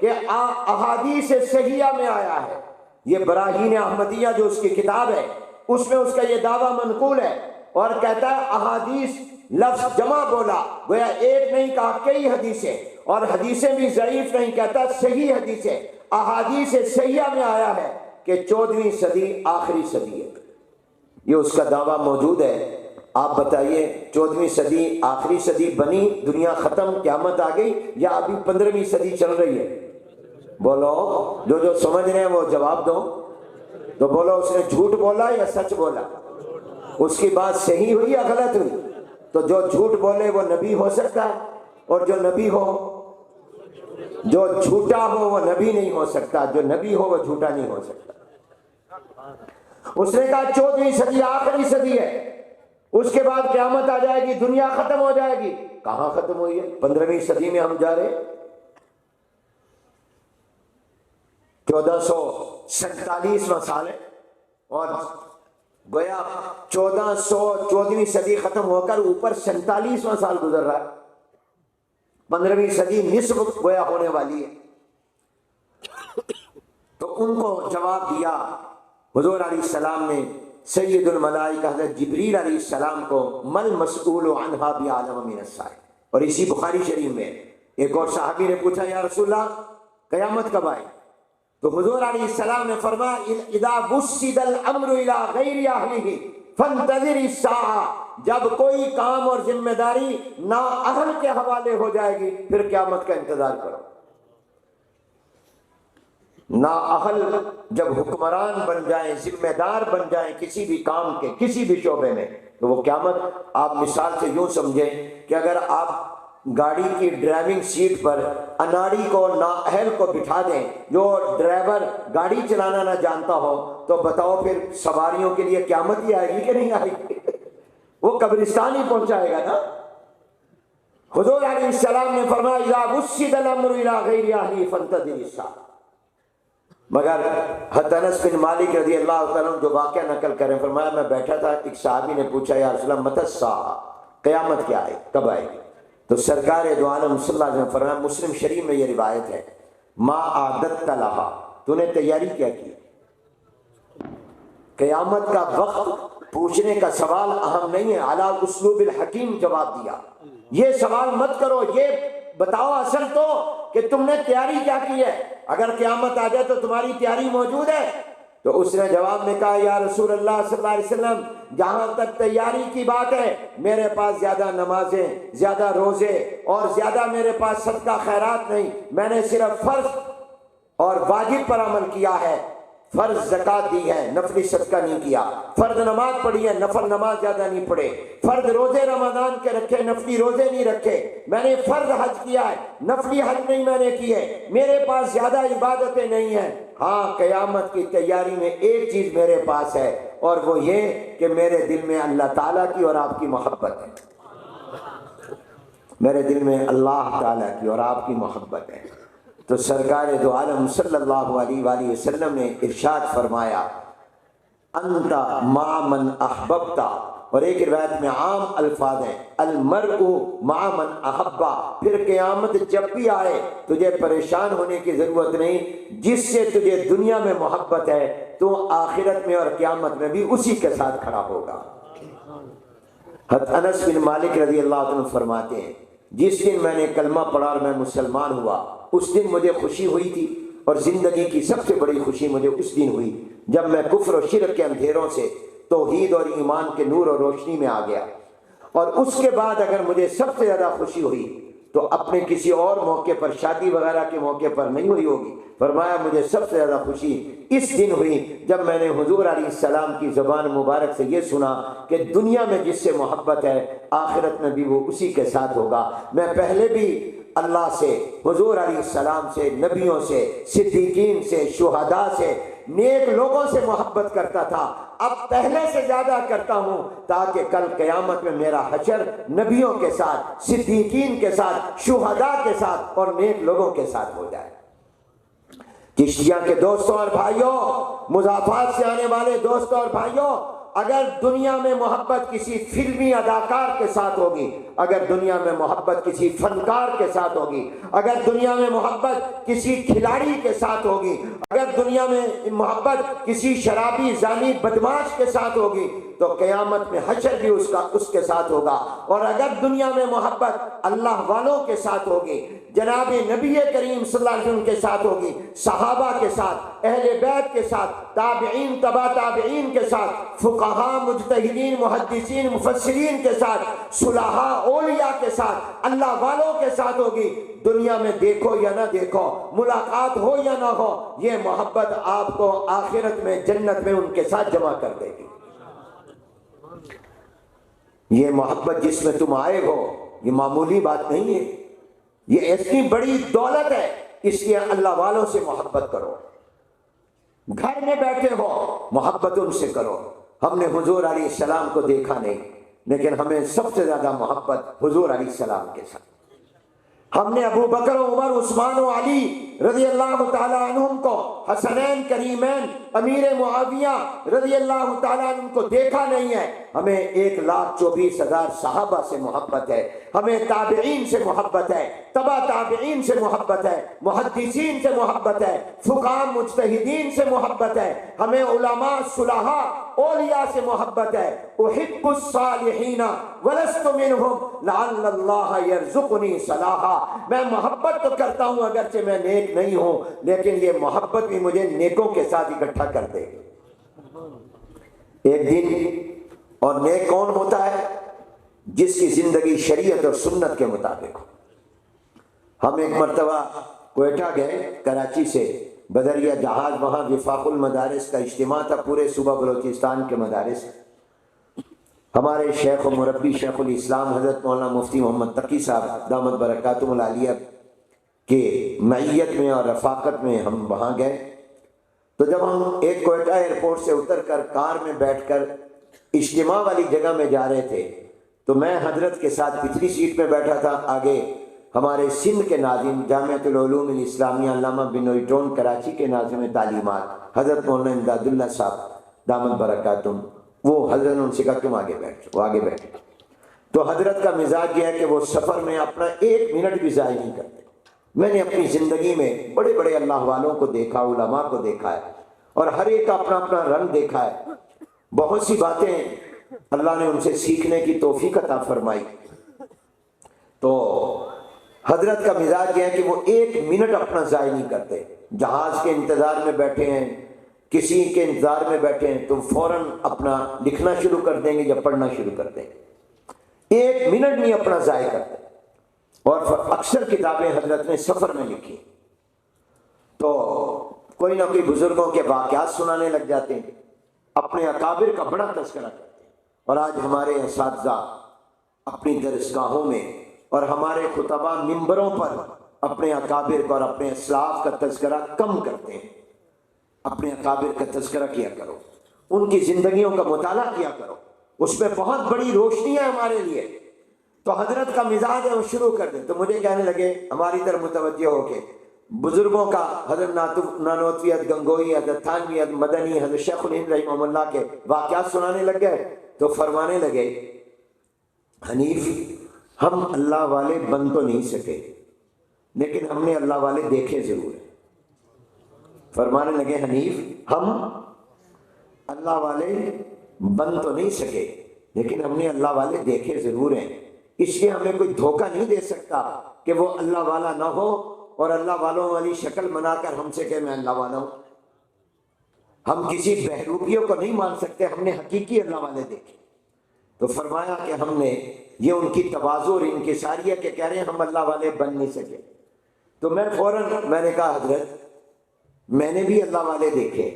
کہ احادیث صحیحہ میں آیا ہے، یہ براہین احمدیہ جو اس کی کتاب ہے اس میں اس کا یہ دعویٰ منقول ہے، اور کہتا ہے احادیث لفظ جمع بولا، گویا ایک نہیں کہا کئی حدیثیں، اور حدیثیں بھی ضعیف نہیں، کہتا صحیح حدیثیں۔ احادیث صحیحہ میں آیا ہے کہ 14ویں صدی آخری صدی ہے، یہ اس کا دعویٰ موجود ہے۔ آپ بتائیے 14ویں صدی آخری صدی بنی، دنیا ختم، قیامت آ گئی، یا ابھی 15ویں صدی چل رہی ہے؟ بولو، جو سمجھ رہے ہیں وہ جواب دو۔ تو بولو اس نے جھوٹ بولا یا سچ بولا؟ اس کی بات صحیح ہوئی یا غلط ہوئی؟ تو جو جھوٹ بولے وہ نبی ہو سکتا ہے، اور جو نبی ہو، جو جھوٹا ہو وہ نبی نہیں ہو سکتا، جو نبی ہو وہ جھوٹا نہیں ہو سکتا۔ اس نے کہا 14ویں صدی آخری صدی ہے، اس کے بعد قیامت آ جائے گی، دنیا ختم ہو جائے گی۔ کہاں ختم ہوئی ہے؟ 15ویں صدی میں ہم جا رہے ہیں۔ 1447 سال ہے، اور گویا 1414ویں صدی ختم ہو کر اوپر 47واں سال گزر رہا ہے۔ 15ویں صدی نصف گویا ہونے والی ہے۔ تو ان کو جواب دیا حضور علیہ السلام نے، سید الملائکہ حضرت جبریل علیہ السلام کو، مل مسئول عنہا بعلم من السائل۔ اور اسی بخاری شریف میں ایک اور صحابی نے پوچھا یا رسول اللہ قیامت کب آئے؟ تو حضور علیہ السلام نے فرمایا اذا وسد الامر الى غیر اہلہ فانتظر الساعہ، جب کوئی کام اور ذمہ داری نااہل کے حوالے ہو جائے گی پھر قیامت کا انتظار کرو۔ نااہل جب حکمران بن جائیں، ذمہ دار بن جائیں کسی بھی کام کے، کسی بھی شعبے میں، تو وہ قیامت، آپ مثال سے یوں سمجھیں کہ اگر آپ گاڑی کی ڈرائیونگ سیٹ پر اناڑی کو، نااہل کو بٹھا دیں، جو ڈرائیور گاڑی چلانا نہ جانتا ہو، تو بتاؤ پھر سواریوں کے لیے قیامت ہی آئے گی کہ نہیں آئے گی؟ وہ قبرستان ہی پہنچائے گا نا۔ حضور علیہ السلام نے فرمایا اذا وسد الامر الى غیر اہلہ فانتظر الساعہ۔ مگر حضرت انس بن مالک رضی اللہ تعالیٰ عنہ جو واقعہ نقل کریں، فرمایا میں بیٹھا تھا، ایک صحابی نے پوچھا یا رسول اللہ متی الساعہ، قیامت کیا ہے، کب آئے گی؟ تو سرکار دو عالم صلی اللہ علیہ وسلم فرمایا، مسلم شریف میں یہ روایت ہے، ما اعددت لہا، تو نے تیاری کیا کی؟ قیامت کا وقت پوچھنے کا سوال اہم نہیں ہے، علی اسلوب الحکیم جواب دیا۔ یہ سوال مت کرو، یہ بتاؤ اصل تو کہ تم نے تیاری کیا کی ہے، اگر قیامت آ جائے تو تمہاری تیاری موجود ہے؟ تو اس نے جواب میں کہا یا رسول اللہ صلی اللہ علیہ وسلم جہاں تک تیاری کی بات ہے، میرے پاس زیادہ نمازیں، زیادہ روزے اور زیادہ میرے پاس صدقہ خیرات نہیں، میں نے صرف فرض اور واجب پر عمل کیا ہے، فرض زکوٰۃ دی ہے، نفلی صدقہ نہیں کیا، فرض نماز پڑھی ہے، نفل نماز زیادہ نہیں پڑھے، فرض روزے رمضان کے رکھے، نفلی روزے نہیں رکھے، میں نے فرض حج کیا ہے، نفلی حج نہیں میں نے کیے، میرے پاس زیادہ عبادتیں نہیں ہیں۔ ہاں قیامت کی تیاری میں ایک چیز میرے پاس ہے، اور وہ یہ کہ میرے دل میں اللہ تعالیٰ کی اور آپ کی محبت ہے، میرے دل میں اللہ تعالیٰ کی اور آپ کی محبت ہے۔ تو سرکار دو عالم صلی اللہ علیہ وآلہ وسلم نے ارشاد فرمایا انت مع من احببتا، اور ایک روایت میں عام الفاظ ہیں المرء مع من احبا، پھر قیامت جب بھی آئے تجھے پریشان ہونے کی ضرورت نہیں، جس سے تجھے دنیا میں محبت ہے تو آخرت میں اور قیامت میں بھی اسی کے ساتھ کھڑا ہوگا۔ حضرت انس بن مالک رضی اللہ عنہ فرماتے ہیں جس دن میں نے کلمہ پڑھا اور میں مسلمان ہوا، اس دن مجھے خوشی ہوئی تھی، اور زندگی کی سب سے بڑی خوشی مجھے اس دن ہوئی جب میں کفر و شرک کے اندھیروں سے توحید اور ایمان کے نور اور روشنی میں آ گیا۔ اور اس کے بعد اگر مجھے سب سے زیادہ خوشی ہوئی تو اپنے کسی اور موقع پر، شادی وغیرہ کے موقع پر نہیں ہوئی ہوگی، فرمایا مجھے سب سے زیادہ خوشی اس دن ہوئی جب میں نے حضور علیہ السلام کی زبان مبارک سے یہ سنا کہ دنیا میں جس سے محبت ہے آخرت میں بھی وہ اسی کے ساتھ ہوگا۔ میں پہلے بھی اللہ سے، حضور علیہ السلام سے، نبیوں سے، صدیقین سے، شہداء سے، نیک لوگوں سے محبت کرتا تھا، اب پہلے سے زیادہ کرتا ہوں تاکہ کل قیامت میں میرا حشر نبیوں کے ساتھ، صدیقین کے ساتھ، شہداء کے ساتھ اور نیک لوگوں کے ساتھ ہو جائے۔ چشتیہ کے دوستوں اور بھائیوں، مضافات سے آنے والے دوستوں اور بھائیوں، اگر دنیا میں محبت کسی فلمی اداکار کے ساتھ ہوگی، اگر دنیا میں محبت کسی فنکار کے ساتھ ہوگی، اگر دنیا میں محبت کسی کھلاڑی کے ساتھ ہوگی، اگر دنیا میں محبت کسی شرابی زانی بدماش کے ساتھ ہوگی، تو قیامت میں حشر بھی اس کے ساتھ ہوگا۔ اور اگر دنیا میں محبت اللہ والوں کے ساتھ ہوگی، جناب نبی کریم صلی اللہ علیہ وسلم کے ساتھ ہوگی، صحابہ کے ساتھ، اہل بیت کے ساتھ، تابعین تبع تابعین کے ساتھ، فقہاء مجتہدین محدثین مفسرین کے ساتھ، صلحاء اولیاء کے ساتھ، اللہ والوں کے ساتھ ہوگی، دنیا میں دیکھو یا نہ دیکھو، ملاقات ہو یا نہ ہو، یہ محبت آپ کو آخرت میں جنت میں ان کے ساتھ جمع کر دے گی۔ یہ محبت جس میں تم آئے ہو یہ معمولی بات نہیں ہے، یہ اتنی بڑی دولت ہے، اس لیے اللہ والوں سے محبت کرو۔ گھر میں بیٹھے ہو محبت ان سے کرو۔ ہم نے حضور علیہ السلام کو دیکھا نہیں، لیکن ہمیں سب سے زیادہ محبت حضور علیہ السلام کے ساتھ۔ ہم نے ابو بکر و عمر عثمان و علی رضی اللہ تعالیٰ عنہم کو، حسنین کریمین امیر معاویہ رضی اللہ تعالیٰ عنہم کو دیکھا نہیں ہے۔ ہمیں 1,24,000 صحابہ سے محبت ہے، ہمیں تابعین سے محبت ہے، تبع تابعین سے محبت ہے، محدثین سے محبت ہے، فقہاء مجتہدین سے محبت ہے، ہمیں علماء صلحاء اولیاء سے محبت ہے۔ احب الصالحین ولست منہم لعل اللہ یرزقنی صلاحا۔ میں محبت تو کرتا ہوں اگرچہ میں نیک نہیں ہوں، لیکن یہ محبت بھی مجھے نیکوں کے ساتھ اکٹھا کر دے گی ایک دن۔ اور نیک کون ہوتا ہے؟ جس کی زندگی شریعت اور سنت کے مطابق ہو۔ ہم ایک مرتبہ کوئٹہ گئے کراچی سے بدریہ جہاز، وہاں وفاق المدارس کا اجتماع تھا، پورے صوبہ بلوچستان کے مدارس۔ ہمارے شیخ و مربی شیخ الاسلام حضرت مولانا مفتی محمد تقی صاحب دامت برکاتہم العالیہ کے معیت میں اور رفاقت میں ہم وہاں گئے۔ تو جب ہم ایک کوئٹہ ایئرپورٹ سے اتر کر کار میں بیٹھ کر اجتماع والی جگہ میں جا رہے تھے، تو میں حضرت کے ساتھ پچھلی سیٹ میں بیٹھا تھا، آگے ہمارے سندھ کے ناظم جامعۃ العلوم الاسلامیہ علامہ بنوئی ٹون کراچی کے ناظم تعلیمات حضرت مولانا امداد اللہ صاحب دامت برکاتہم، وہ حضرت نے ان سے کہا تم آگے بیٹھ، وہ آگے بیٹھے۔ تو حضرت کا مزاج یہ ہے کہ وہ سفر میں اپنا 1 منٹ بھی ضائع نہیں کرتے۔ میں نے اپنی زندگی میں بڑے بڑے اللہ والوں کو دیکھا، علماء کو دیکھا ہے، اور ہر ایک کا اپنا اپنا رنگ دیکھا ہے۔ بہت سی باتیں اللہ نے ان سے سیکھنے کی توفیق عطا فرمائی۔ تو حضرت کا مزاج یہ ہے کہ وہ 1 منٹ اپنا ضائع نہیں کرتے۔ جہاز کے انتظار میں بیٹھے ہیں، کسی کے انتظار میں بیٹھے ہیں، تو فوراً اپنا لکھنا شروع کر دیں گے یا پڑھنا شروع کر دیں گے، 1 منٹ نہیں اپنا ضائع کرتے۔ اور اکثر کتابیں حضرت نے سفر میں لکھی، تو کوئی نہ کوئی بزرگوں کے واقعات سنانے لگ جاتے ہیں، اپنے اکابر کا بڑا تذکرہ کرتے ہیں۔ اور آج ہمارے اساتذہ اپنی درسگاہوں میں اور ہمارے خطبہ ممبروں پر اپنے اکابر کو اور اپنے اسلاف کا تذکرہ کم کرتے ہیں۔ اپنے اکابر کا تذکرہ کیا کرو، ان کی زندگیوں کا مطالعہ کیا کرو، اس میں بہت بڑی روشنی ہے ہمارے لیے۔ تو حضرت کا مزاج ہے وہ شروع کر دیں، تو مجھے کہنے لگے ہماری طرف متوجہ ہو کے، بزرگوں کا حضرت نانوتوی، حضرت گنگوئی، حضرت تھانوی، حضرت مدنی، حضرت شیخ الہند رحمہ اللہ کے واقعات سنانے لگ گئے۔ تو فرمانے لگے حنیف ہم اللہ والے بن تو نہیں سکے، لیکن ہم نے اللہ والے دیکھے ضرور ہیں۔ فرمانے لگے حنیف ہم اللہ والے بن تو نہیں سکے، لیکن ہم نے اللہ والے دیکھے ضرور ہیں، اس لیے ہمیں کوئی دھوکہ نہیں دے سکتا کہ وہ اللہ والا نہ ہو اور اللہ والوں والی شکل بنا کر ہم سے کہ میں اللہ والا ہوں۔ ہم کسی بہروپیوں کو نہیں مان سکتے، ہم نے حقیقی اللہ والے دیکھے۔ تو فرمایا کہ ہم نے یہ ان کی تواضع اور انکساری ہے کہ کہہ رہے ہیں ہم اللہ والے بن نہیں سکے۔ تو میں فوراً میں نے کہا حضرت میں نے بھی اللہ والے دیکھے،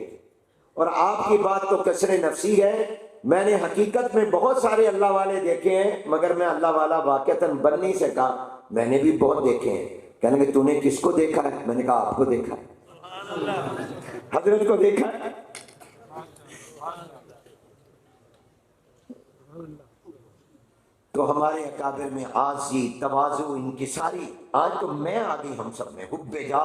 اور آپ کی بات تو کسر نفسی ہے، میں نے حقیقت میں بہت سارے اللہ والے دیکھے ہیں، مگر میں اللہ والا واقعتاً بن نہیں سکا، میں نے بھی بہت دیکھے ہیں۔ کہنے کہ تو نے کس کو دیکھا ہے؟ میں نے کہا آپ کو دیکھا ہے، حضرت کو دیکھا ہے۔ تو ہمارے اکابر میں عاجزی، تواضع، انکساری، آج تو میں آ گئی ہم سب میں، حب جا۔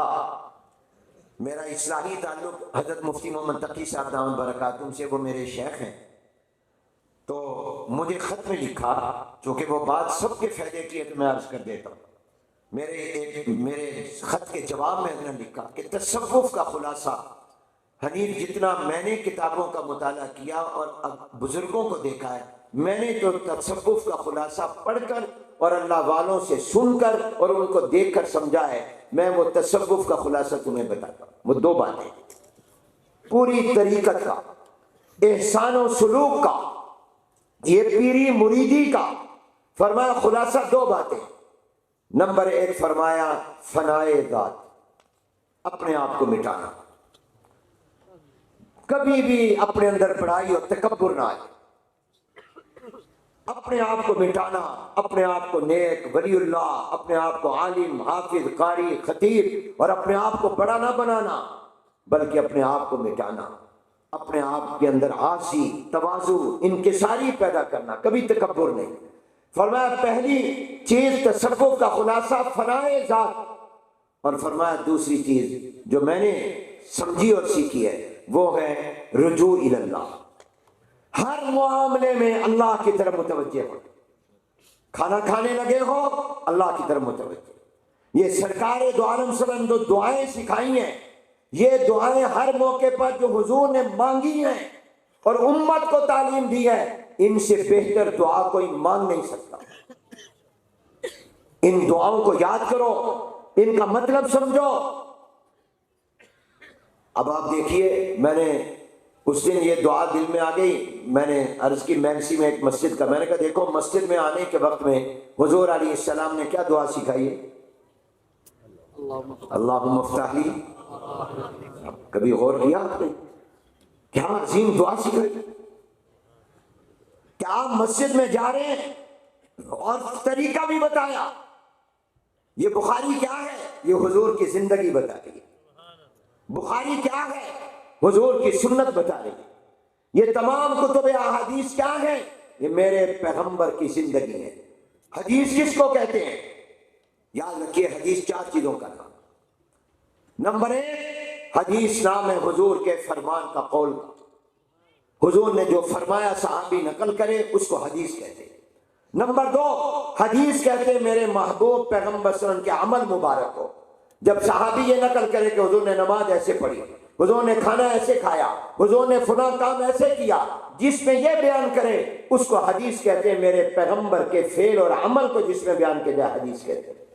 میرا اصلاحی تعلق حضرت مفتی محمد تقی صاحب دامت برکاتہم سے، وہ میرے شیخ ہیں۔ تو مجھے خط میں لکھا، چونکہ وہ بات سب کے فائدے کی ہے تو میں عرض کر دیتا ہوں۔ میرے خط کے جواب میں نے لکھا کہ تصوف کا خلاصہ حنیف جتنا میں نے کتابوں کا مطالعہ کیا اور بزرگوں کو دیکھا ہے، میں نے تو تصوف کا خلاصہ پڑھ کر اور اللہ والوں سے سن کر اور ان کو دیکھ کر سمجھا ہے، میں وہ تصوف کا خلاصہ تمہیں بتاتا ہوں۔ وہ دو باتیں، پوری طریقت کا، احسان و سلوک کا، یہ پیری مریدی کا۔ فرمایا خلاصہ دو باتیں۔ نمبر ایک فرمایا فنائے ذات، اپنے آپ کو مٹانا، کبھی بھی اپنے اندر بڑائی اور تکبر نہ آئے، اپنے آپ کو مٹانا، اپنے آپ کو نیک ولی اللہ، اپنے آپ کو عالم حافظ قاری خطیب، اور اپنے آپ کو بڑا نہ بنانا بلکہ اپنے آپ کو مٹانا، اپنے آپ کے اندر عاجزی، تواضع، انکساری پیدا کرنا، کبھی تکبر نہیں۔ فرمایا پہلی چیز تصوف کا خلاصہ فنائے ذات، اور فرمایا دوسری چیز جو میں نے سمجھی اور سیکھی ہے وہ ہے رجوع الی اللہ۔ ہر معاملے میں اللہ کی طرف متوجہ ہو، کھانا کھانے لگے ہو اللہ کی طرف متوجہ۔ یہ سرکار دو عالم صلی اللہ علیہ وسلم جو دعائیں سکھائی ہیں، یہ دعائیں ہر موقع پر جو حضور نے مانگی ہیں اور امت کو تعلیم دی ہے، ان سے بہتر دعا کوئی مانگ نہیں سکتا۔ ان دعاؤں کو یاد کرو، ان کا مطلب سمجھو۔ اب آپ دیکھیے، میں نے اس دن یہ دعا دل میں آ گئی، میں نے عرض کی میکسی میں ایک مسجد کا، میں نے کہا دیکھو مسجد میں آنے کے وقت میں حضور علیہ السلام نے کیا دعا سکھائی ہے؟ اللہم افتح لی۔ کبھی غور کیا آپ نے؟ کیا عظیم دعا سکھائی؟ کیا آپ مسجد میں جا رہے ہیں اور طریقہ بھی بتایا؟ یہ بخاری کیا ہے؟ یہ حضور کی زندگی بتا رہی ہے۔ بخاری کیا ہے؟ حضور کی سنت بتا رہی ہے۔ یہ تمام کتب احادیث کیا ہیں؟ یہ میرے پیغمبر کی زندگی ہے۔ حدیث کس کو کہتے ہیں؟ یاد رکھیے، حدیث چار چیزوں کا نام۔ نمبر ایک، حدیث نام ہے حضور کے فرمان کا، قول کا۔ حضور نے جو فرمایا صحابی نقل کرے اس کو حدیث کہتے ہیں۔ نمبر دو، حدیث کہتے ہیں میرے محبوب پیغمبر صلی اللہ علیہ وسلم کے عمل مبارک ہو۔ جب صحابی یہ نقل کرے کہ حضور نے نماز ایسے پڑھی، حضور نے کھانا ایسے کھایا، حضور نے فلاں کام ایسے کیا، جس میں یہ بیان کرے اس کو حدیث کہتے ہیں۔ میرے پیغمبر کے فعل اور عمل کو جس میں بیان کیا جائے حدیث کہتے ہیں۔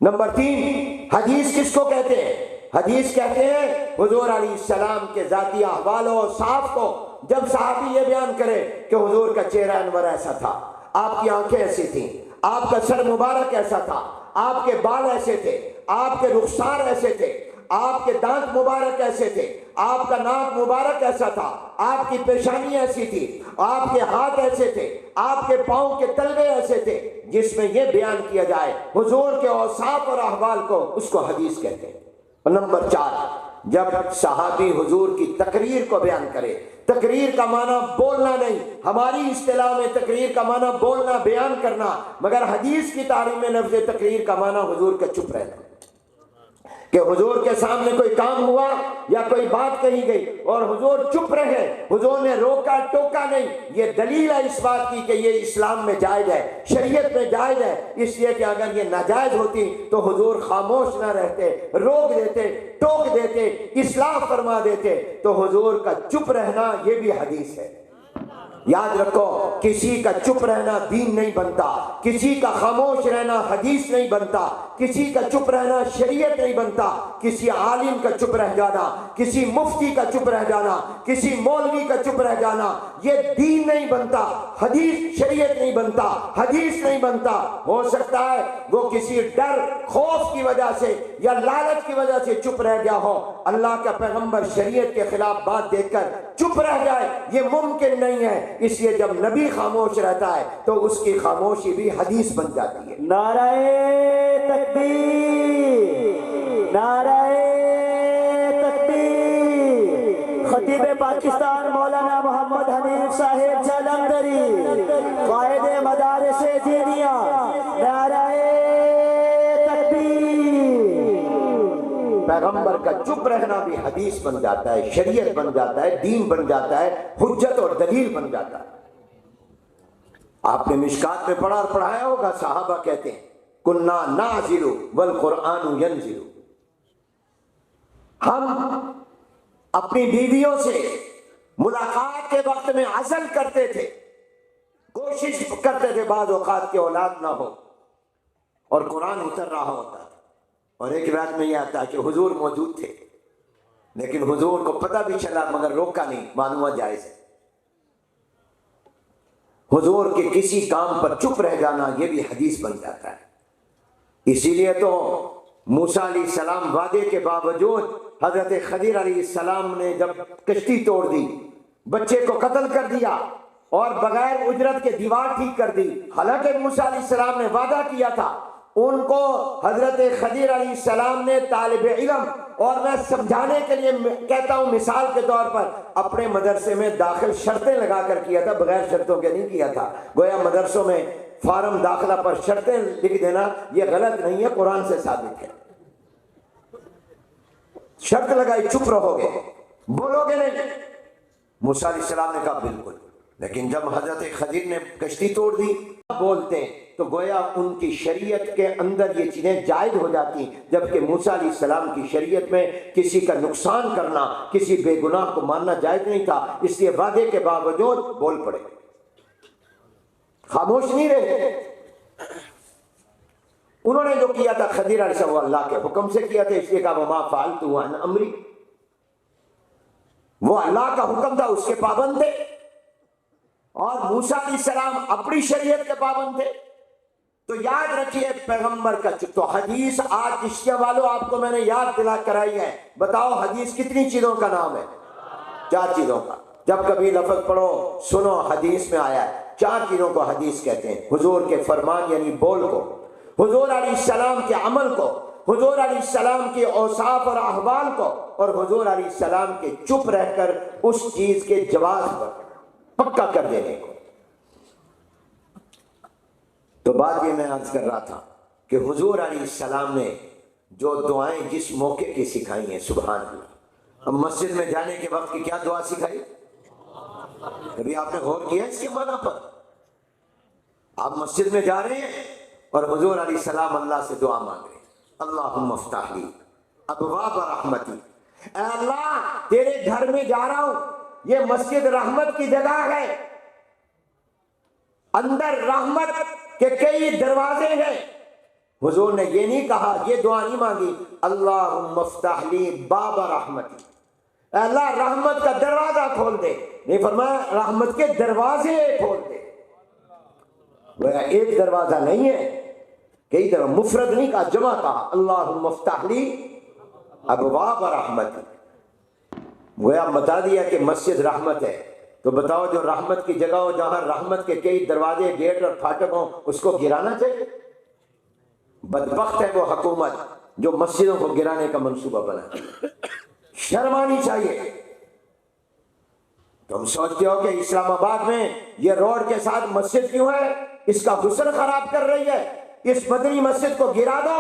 نمبر تین، حدیث کس کو کہتے ہیں؟ حدیث کہتے ہیں حضور علیہ السلام کے ذاتی احوال و اوصاف کو۔ جب صحابی یہ بیان کرے کہ حضور کا چہرہ انور ایسا تھا، آپ کی آنکھیں ایسی تھیں، آپ کا سر مبارک ایسا تھا، آپ کے بال ایسے تھے، آپ کے رخسار ایسے تھے، آپ کے دانت مبارک ایسے تھے، آپ کا ناک مبارک ایسا تھا، آپ کی پیشانی ایسی تھی، آپ کے ہاتھ ایسے تھے، آپ کے پاؤں کے تلوے ایسے تھے، جس میں یہ بیان کیا جائے حضور کے اوصاف اور احوال کو، اس کو حدیث کہتے ہیں۔ اور نمبر چار، جب صحابی حضور کی تقریر کو بیان کرے، تقریر کا معنی بولنا نہیں، ہماری اصطلاح میں تقریر کا معنی بولنا، بیان کرنا، مگر حدیث کی تعلیم میں لفظ تقریر کا معنی حضور کا چپ رہنا، کہ حضور کے سامنے کوئی کام ہوا یا کوئی بات کہی گئی اور حضور چپ رہے، حضور نے روکا ٹوکا نہیں۔ یہ دلیل ہے اس بات کی کہ یہ اسلام میں جائز ہے، شریعت میں جائز ہے، اس لیے کہ اگر یہ ناجائز ہوتی تو حضور خاموش نہ رہتے، روک دیتے، ٹوک دیتے، اصلاح فرما دیتے۔ تو حضور کا چپ رہنا یہ بھی حدیث ہے۔ یاد رکھو، کسی کا چپ رہنا دین نہیں بنتا، کسی کا خاموش رہنا حدیث نہیں بنتا، کسی کا چپ رہنا شریعت نہیں بنتا۔ کسی عالم کا چپ رہ جانا، کسی مفتی کا چپ رہ جانا، کسی مولوی کا چپ رہ جانا، یہ دین نہیں بنتا، حدیث شریعت نہیں بنتا، حدیث نہیں بنتا۔ ہو سکتا ہے وہ کسی ڈر خوف کی وجہ سے یا لالچ کی وجہ سے چپ رہ گیا ہو، اللہ کا پیغمبر شریعت کے خلاف بات دیکھ کر چپ رہ جائے، یہ ممکن نہیں ہے۔ اس لیے جب نبی خاموش رہتا ہے تو اس کی خاموشی بھی حدیث بن جاتی ہے۔ نعرہ تکبیر، نعرہ تکبیر۔ خطیب پاکستان مولانا محمد حنیف صاحب جلندری، قائد مدارس دینیہ، نعرہ تکبیر۔ پیغمبر کا چپ رہنا بھی حدیث بن جاتا ہے، شریعت بن جاتا ہے، دین بن جاتا ہے، حجت اور دلیل بن جاتا ہے۔ آپ نے مشکات میں پڑھا اور پڑھایا ہوگا، صحابہ کہتے ہیں کنا نازل والقرآن ینزل، ہم اپنی بیویوں سے ملاقات کے وقت میں عزل کرتے تھے، کوشش کرتے تھے بعض اوقات کی اولاد نہ ہو اور قرآن اتر رہا ہوتا تھا۔ اور ایک رات میں یہ آتا کہ حضور موجود تھے لیکن حضور کو پتہ بھی چلا مگر روکا نہیں، معلوم ہوا جائز ہے۔ حضور کے کسی کام پر چپ رہ جانا یہ بھی حدیث بن جاتا ہے۔ اسی لیے تو موسیٰ علیہ السلام وعدے کے باوجود حضرت خضر علیہ السلام نے جب کشتی توڑ دی، بچے کو قتل کر دیا اور بغیر اجرت کے دیوار ٹھیک کر دی، حالانکہ موسیٰ علیہ السلام نے وعدہ کیا تھا، ان کو حضرت خضر علیہ السلام نے طالب علم، اور میں سمجھانے کے لیے کہتا ہوں مثال کے طور پر، اپنے مدرسے میں داخل شرطیں لگا کر کیا تھا، بغیر شرطوں کے نہیں کیا تھا۔ گویا مدرسوں میں فارم داخلہ پر شرطیں لکھ دینا یہ غلط نہیں ہے، قرآن سے ثابت ہے۔ شرط لگائی، چپ رہو گے، بولو گے نہیں؟ موسیٰ علیہ السلام نے کہا بالکل، لیکن جب حضرت خضر نے کشتی توڑ دی بولتے تو گویا ان کی شریعت کے اندر یہ چیزیں جائز ہو جاتی، جبکہ موسیٰ علیہ السلام کی شریعت میں کسی کا نقصان کرنا، کسی بے گناہ کو ماننا جائز نہیں تھا، اس لیے وعدے کے باوجود بول پڑے، خاموش نہیں رہے۔ انہوں نے جو کیا تھا خضر علیہ السلام وہ اللہ کے حکم سے کیا تھا، اس لیے کہا وما فعلت عن امری، وہ اللہ کا حکم تھا اس کے پابند تھے، اور موسیٰ علیہ السلام اپنی شریعت کے پابند تھے۔ تو یاد رکھیے پیغمبر کا تو حدیث آج عشقیہ والوں آپ کو میں نے یاد دلا کرائی ہے، بتاؤ حدیث کتنی چیزوں کا نام ہے؟ 4 چیزوں کا۔ جب کبھی لفظ پڑھو سنو حدیث میں آیا ہے، 4 چیزوں کو حدیث کہتے ہیں، حضور کے فرمان یعنی بول کو، حضور علیہ السلام کے عمل کو، حضور علیہ السلام کے اوصاف اور احوال کو، اور حضور علیہ السلام کے چپ رہ کر اس چیز کے جواز پر پکا کر دینے کو۔ تو بات یہ میں عرض کر رہا تھا کہ حضور علیہ السلام نے جو دعائیں جس موقع کی سکھائی ہیں، سبحان اللہ۔ اب مسجد میں جانے کے وقت کی کیا دعا سکھائی؟ کبھی آپ نے غور کیا اس کے معنی پر؟ آپ مسجد میں جا رہے ہیں اور حضور علیہ السلام اللہ سے دعا مانگ رہے ہیں، اللہم افتح لی ابواب رحمتی، اے اللہ تیرے گھر میں جا رہا ہوں، یہ مسجد رحمت کی جگہ ہے، اندر رحمت کے کئی دروازے ہیں۔ حضور نے یہ نہیں کہا، یہ دعا نہیں مانگی اللہم افتح لی باب رحمتی، اے اللہ رحمت کا دروازہ کھول دے، نہیں فرمایا رحمت کے دروازے کھول دے۔ وہ ایک دروازہ نہیں ہے، کئی دروازہ، مفرد نہیں کہا، جمع کہا، اللہم افتح لی ابواب رحمتی۔ گویا بتا دیا کہ مسجد رحمت ہے، تو بتاؤ جو رحمت کی جگہ ہو، جہاں رحمت کے کئی دروازے، گیٹ اور پھاٹک ہوں، اس کو گرانا چاہیے؟ بدبخت ہے وہ حکومت جو مسجدوں کو گرانے کا منصوبہ بنا، شرم آنی چاہیے۔ تم سوچتے ہو کہ اسلام آباد میں یہ روڈ کے ساتھ مسجد کیوں ہے؟ اس کا حسن خراب کر رہی ہے، اس مدنی مسجد کو گرا دو۔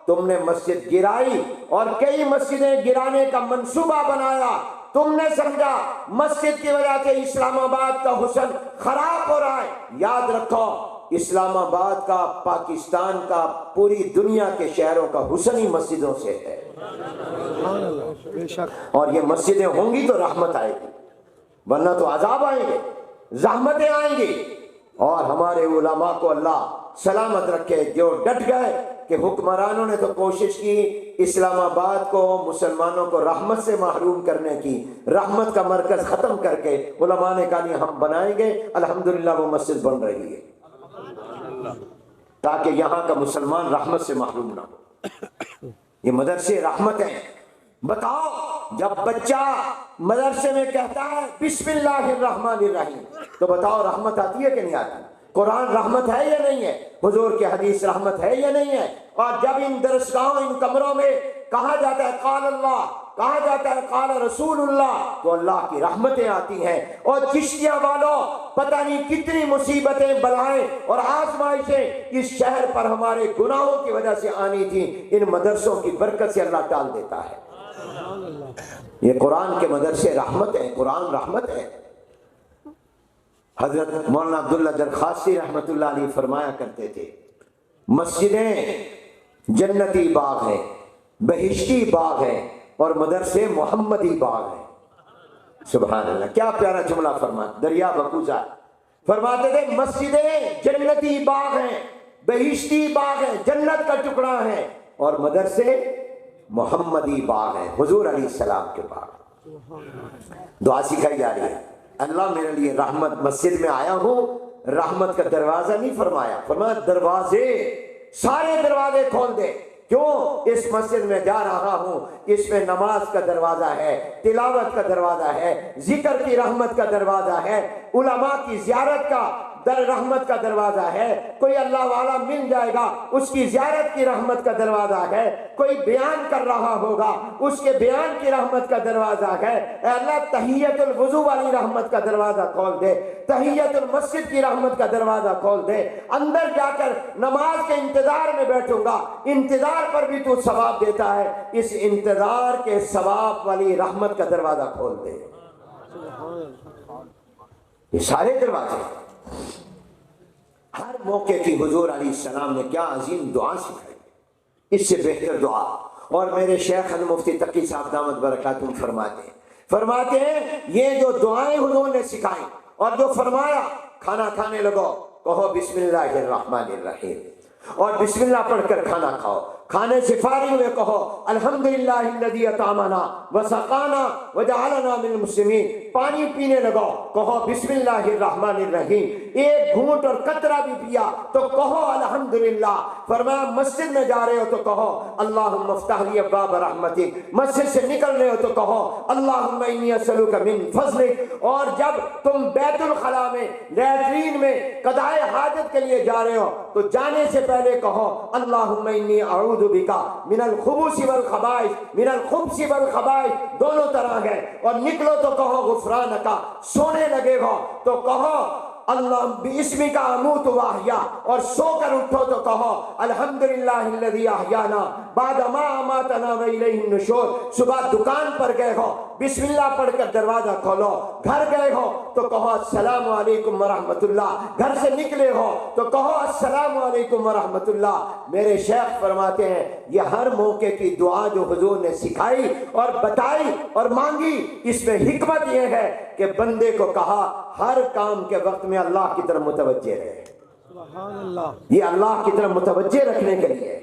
تم نے مسجد گرائی اور کئی مسجدیں گرانے کا منصوبہ بنایا، تم نے سمجھا مسجد کی وجہ سے اسلام آباد کا حسن خراب ہو رہا ہے۔ یاد رکھو اسلام آباد کا، پاکستان کا، پوری دنیا کے شہروں کا حسن ہی مسجدوں سے ہے، اور یہ مسجدیں ہوں گی تو رحمت آئے گی، ورنہ تو عذاب آئیں گے، زحمتیں آئیں گی۔ اور ہمارے علماء کو اللہ سلامت رکھے، جو ڈٹ گئے کہ حکمرانوں نے تو کوشش کی اسلام آباد کو، مسلمانوں کو رحمت سے محروم کرنے کی، رحمت کا مرکز ختم کر کے علماء نے کہا نہیں ہم بنائیں گے، الحمدللہ وہ مسجد بن رہی ہے تاکہ یہاں کا مسلمان رحمت سے محروم نہ ہو۔ یہ مدرسے رحمت ہیں۔ بتاؤ جب بچہ مدرسے میں کہتا ہے بسم اللہ الرحمن الرحیم، تو بتاؤ رحمت آتی ہے کہ نہیں آتی؟ قرآن رحمت ہے یا نہیں ہے؟ حضور کی حدیث رحمت ہے یا نہیں ہے؟ اور جب ان درسگاہوں، ان کمروں میں کہا جاتا ہے قال اللہ، کہا جاتا ہے قال رسول اللہ، تو اللہ کی رحمتیں آتی ہیں۔ اور چشتیاں والوں پتہ نہیں کتنی مصیبتیں، بلائیں اور آزمائشیں اس شہر پر ہمارے گناہوں کی وجہ سے آنی تھی، ان مدرسوں کی برکت سے اللہ ٹال دیتا ہے۔ یہ قرآن کے مدرسے رحمت ہیں، قرآن رحمت ہے۔ حضرت مولانا عبداللہ درخواسی رحمۃ اللہ علیہ فرمایا کرتے تھے مسجدیں جنتی باغ ہیں، بہشتی باغ ہیں، اور مدرسے محمدی باغ ہیں۔ سبحان اللہ، کیا پیارا جملہ فرماتے دریا بکوزا، فرماتے تھے مسجدیں جنتی باغ ہیں، بہشتی باغ ہیں، جنت کا ٹکڑا ہے، اور مدرسے محمدی باغ ہیں، حضور علیہ السلام کے باغ۔ دعا سکھائی جا رہی ہے، اللہ میرے لیے رحمت، مسجد میں آیا ہوں، رحمت کا دروازہ نہیں فرمایا، فرمایا دروازے، سارے دروازے کھول دے۔ کیوں؟ اس مسجد میں جا رہا ہوں، اس میں نماز کا دروازہ ہے، تلاوت کا دروازہ ہے، ذکر کی رحمت کا دروازہ ہے، علماء کی زیارت کا رحمت کا دروازہ ہے، کوئی اللہ والا مل جائے گا اس کی زیارت کی رحمت کا دروازہ ہے، کوئی بیان کر رہا ہوگا اس کے بیان کی رحمت کا دروازہ ہے۔ اے اللہ تحیت الوضو والی رحمت کا دروازہ کھول دے، تحیت المسجد کی رحمت کا دروازہ کھول دے، اندر جا کر نماز کے انتظار میں بیٹھوں گا، انتظار پر بھی تو ثواب دیتا ہے، اس انتظار کے ثواب والی رحمت کا دروازہ کھول دے۔ یہ سارے دروازے، ہر موقع کی حضور علیہ السلام نے کیا عظیم دعا سکھائی، اس سے بہتر دعا۔ اور میرے شیخ مفتی تقی صاحب دامت برکاتہم فرماتے ہیں یہ جو دعائیں حضور نے سکھائی اور جو فرمایا، کھانا کھانے لگو کہو بسم اللہ الرحمن الرحیم، اور بسم اللہ پڑھ کر کھانا کھاؤ، کھانے سے فارغ ہوئے کہو الحمدللہ الذی اطعمنا وسقانا وجعلنا من المسلمین، پانی پینے لگو کہو بسم اللہ الرحمن الرحیم، ایک گھونٹ اور قطرہ بھی پیا تو کہو الحمدللہ۔ فرمایا مسجد میں جا رہے ہو تو کہو اللہم افتح لی ابواب رحمتک، مسجد سے نکل رہے ہو تو کہو اللہم انی اسألک من فضلک، اور جب تم بیت الخلاء میں لیٹرین میں قضائے حاجت کے لیے جا رہے ہو تو جانے سے پہلے کہو اللہم انی اعوذ بکا من الخبث والخبائث، من الخبث والخبائث دونوں طرح ہے، اور نکلو تو کہو غفرانکا، سونے لگے ہو تو کہو اللہ باسمک اموت واحیا، اور سو کر اٹھو تو کہو الحمدللہ الذی احیانا بعد ما اماتنا والیہ النشور۔ صبح دکان پر گئے ہو بسم اللہ پڑھ کر دروازہ کھولو، گھر گئے ہو تو کہو السلام علیکم ورحمت اللہ، گھر سے نکلے ہو تو کہو السلام علیکم ورحمت اللہ۔ میرے شیخ فرماتے ہیں یہ ہر موقع کی دعا جو حضور نے سکھائی اور بتائی اور مانگی، اس میں حکمت یہ ہے کہ بندے کو کہا ہر کام کے وقت میں اللہ کی طرف متوجہ رہے، یہ اللہ کی طرف متوجہ رکھنے کے لیے۔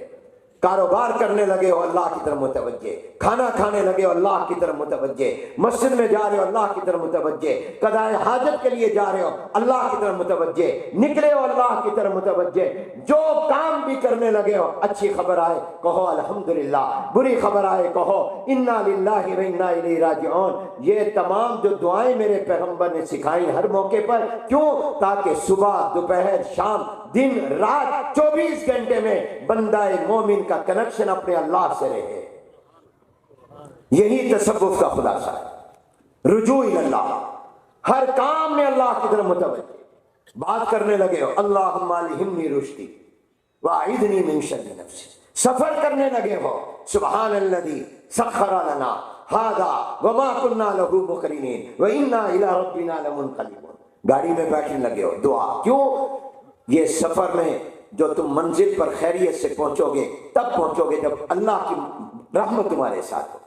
کاروبار کرنے لگے ہو اللہ کی طرف متوجہ، کھانا کھانے لگے ہو اللہ کی طرف متوجہ، مسجد میں جا رہے ہو اللہ کی طرف متوجہ، قضائے حاجت کے لیے جا رہے ہو اللہ کی طرف متوجہ، نکلے ہو اللہ کی طرف متوجہ، جو کام بھی کرنے لگے ہو اچھی خبر آئے کہو الحمدللہ، بری خبر آئے کہو انا للہ و انا الیہ راجعون۔ یہ تمام جو دعائیں میرے پیغمبر نے سکھائی ہر موقع پر، کیوں؟ تاکہ صبح دوپہر شام دن رات 24 گھنٹے میں بندہ مومن کا کنیکشن اپنے اللہ سے رہے۔ یہی تصوف کا خلاصہ ہے، رجوع اللہ، ہر کام میں اللہ کی طرف متوجہ۔ بات کرنے لگے ہو اللہم الہمنی رشدی واعذنی من شر نفسی، سفر کرنے لگے ہو سبحان الذی سخر لنا ھذا وما کنا لہ مقرنین وانا الی ربنا لمنقلبون، گاڑی میں بیٹھنے لگے ہو دعا، کیوں؟ یہ سفر میں جو تم منزل پر خیریت سے پہنچو گے تب پہنچو گے جب اللہ کی رحمت تمہارے ساتھ ہو۔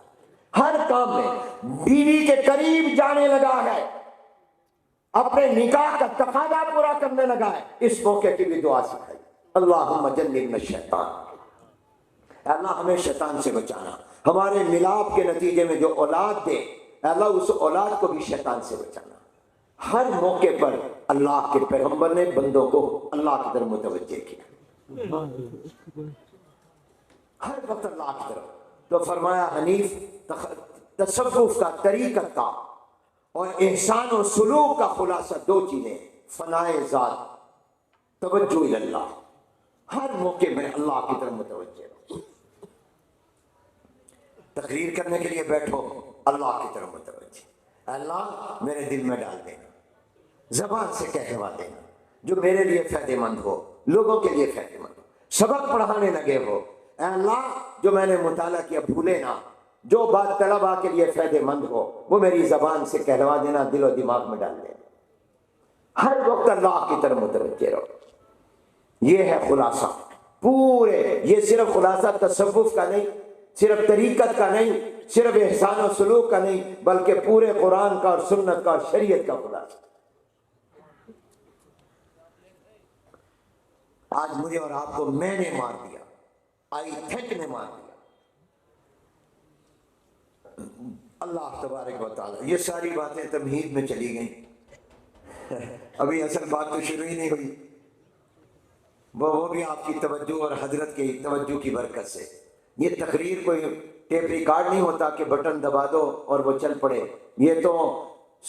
ہر کام میں بیوی کے قریب جانے لگا ہے، اپنے نکاح کا تقاضا پورا کرنے لگا ہے، اس موقع کی بھی دعا سکھائی اللہم جنبنا الشیطان، اللہ ہمیں شیطان سے بچانا، ہمارے ملاپ کے نتیجے میں جو اولاد دے اللہ اس اولاد کو بھی شیطان سے بچانا۔ ہر موقع پر اللہ کے پیغمبر نے بندوں کو اللہ کی طرف متوجہ کیا، ہر وقت اللہ کی طرف۔ تو فرمایا حنیف تصوف کا، طریقت کا اور احسان و سلوک کا خلاصہ دو چیزیں، فنائے ذات، توجہ اللہ، ہر موقع میں اللہ کی طرف متوجہ رہو۔ تقریر کرنے کے لیے بیٹھو اللہ کی طرف متوجہ، اللہ میرے دل میں ڈال دینا، زبان سے کہوا دینا جو میرے لیے فائدہ مند ہو، لوگوں کے لیے فائدہ مند ہو۔ سبق پڑھانے لگے ہو اے اللہ جو میں نے مطالعہ کیا بھولے نہ، جو بات طلباء کے لیے فائدہ مند ہو وہ میری زبان سے کہلوا دینا، دل و دماغ میں ڈال دینا، ہر وقت اللہ کی طرف متوجہ رہو۔ یہ ہے خلاصہ پورے، یہ صرف خلاصہ تصوف کا نہیں، صرف طریقت کا نہیں، صرف احسان و سلوک کا نہیں، بلکہ پورے قرآن کا اور سنت کا اور شریعت کا خلاصہ۔ آج مجھے اور آپ کو میں نے مار دیا، آئی تھنک نے مار دیا، اللہ تبارک و تعالی۔ یہ ساری باتیں تمہید میں چلی گئیں، ابھی اصل بات تو شروع ہی نہیں ہوئی، وہ بھی آپ کی توجہ اور حضرت کی توجہ کی برکت سے۔ یہ تقریر کوئی ٹیپ ریکارڈ نہیں ہوتا کہ بٹن دبا دو اور وہ چل پڑے، یہ تو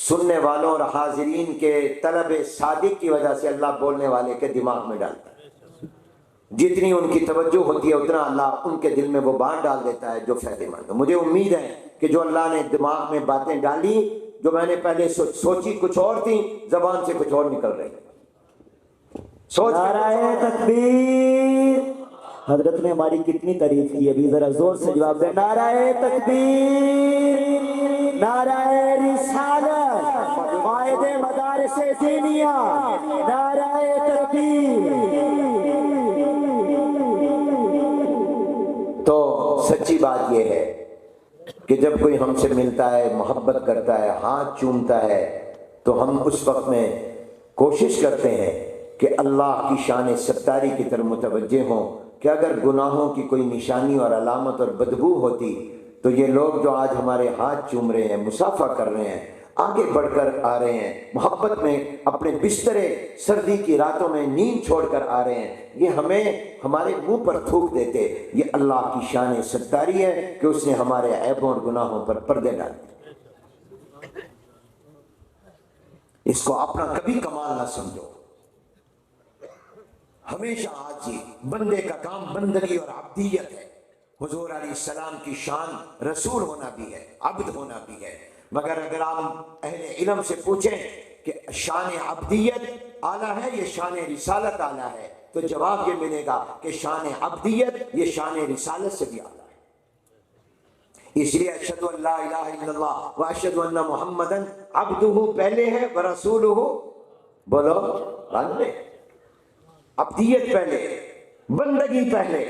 سننے والوں اور حاضرین کے طلب صادق کی وجہ سے اللہ بولنے والے کے دماغ میں ڈالتا ہے۔ جتنی ان کی توجہ ہوتی ہے اتنا اللہ ان کے دل میں وہ بات ڈال دیتا ہے جو فائدہ مند ہے۔ مجھے امید ہے کہ جو اللہ نے دماغ میں باتیں ڈالی، جو میں نے پہلے سوچی کچھ اور تھیں، زبان سے کچھ اور نکل رہی۔ نعرہ تکبیر! حضرت نے ہماری کتنی تعریف کی، ابھی ذرا زور سے جواب دیں۔ نعرہ تکبیر! نعرہ رسالت! قائد مدارس دینیہ! نعرہ تکبیر! تو سچی بات یہ ہے کہ جب کوئی ہم سے ملتا ہے، محبت کرتا ہے، ہاتھ چومتا ہے، تو ہم اس وقت میں کوشش کرتے ہیں کہ اللہ کی شان ستاری کی طرف متوجہ ہوں، کہ اگر گناہوں کی کوئی نشانی اور علامت اور بدبو ہوتی تو یہ لوگ جو آج ہمارے ہاتھ چوم رہے ہیں، مصافحہ کر رہے ہیں، آگے بڑھ کر آ رہے ہیں، محبت میں اپنے بسترے سردی کی راتوں میں نیند چھوڑ کر آ رہے ہیں، یہ ہمیں ہمارے منہ پر تھوک دیتے۔ یہ اللہ کی شان ستاری ہے کہ اس نے ہمارے عیبوں اور گناہوں پر پردے ڈال دیے۔ اس کو اپنا کبھی کمال نہ سمجھو، ہمیشہ عاجزی، بندے کا کام بندگی اور عبدیت ہے۔ حضور علیہ السلام کی شان رسول ہونا بھی ہے، عبد ہونا بھی ہے، مگر اگر آپ اہل علم سے پوچھیں کہ شان عبدیت اعلیٰ ہے یا شان رسالت اعلیٰ ہے، تو جواب یہ ملے گا کہ شان عبدیت یہ شان رسالت سے بھی اعلیٰ ہے۔ اس لیے اشہد ان لا الہ الا اللہ و اشہد ان محمدً عبدہ پہلے ہے ورسولہ، بولو بعد میں، عبدیت پہلے، بندگی پہلے۔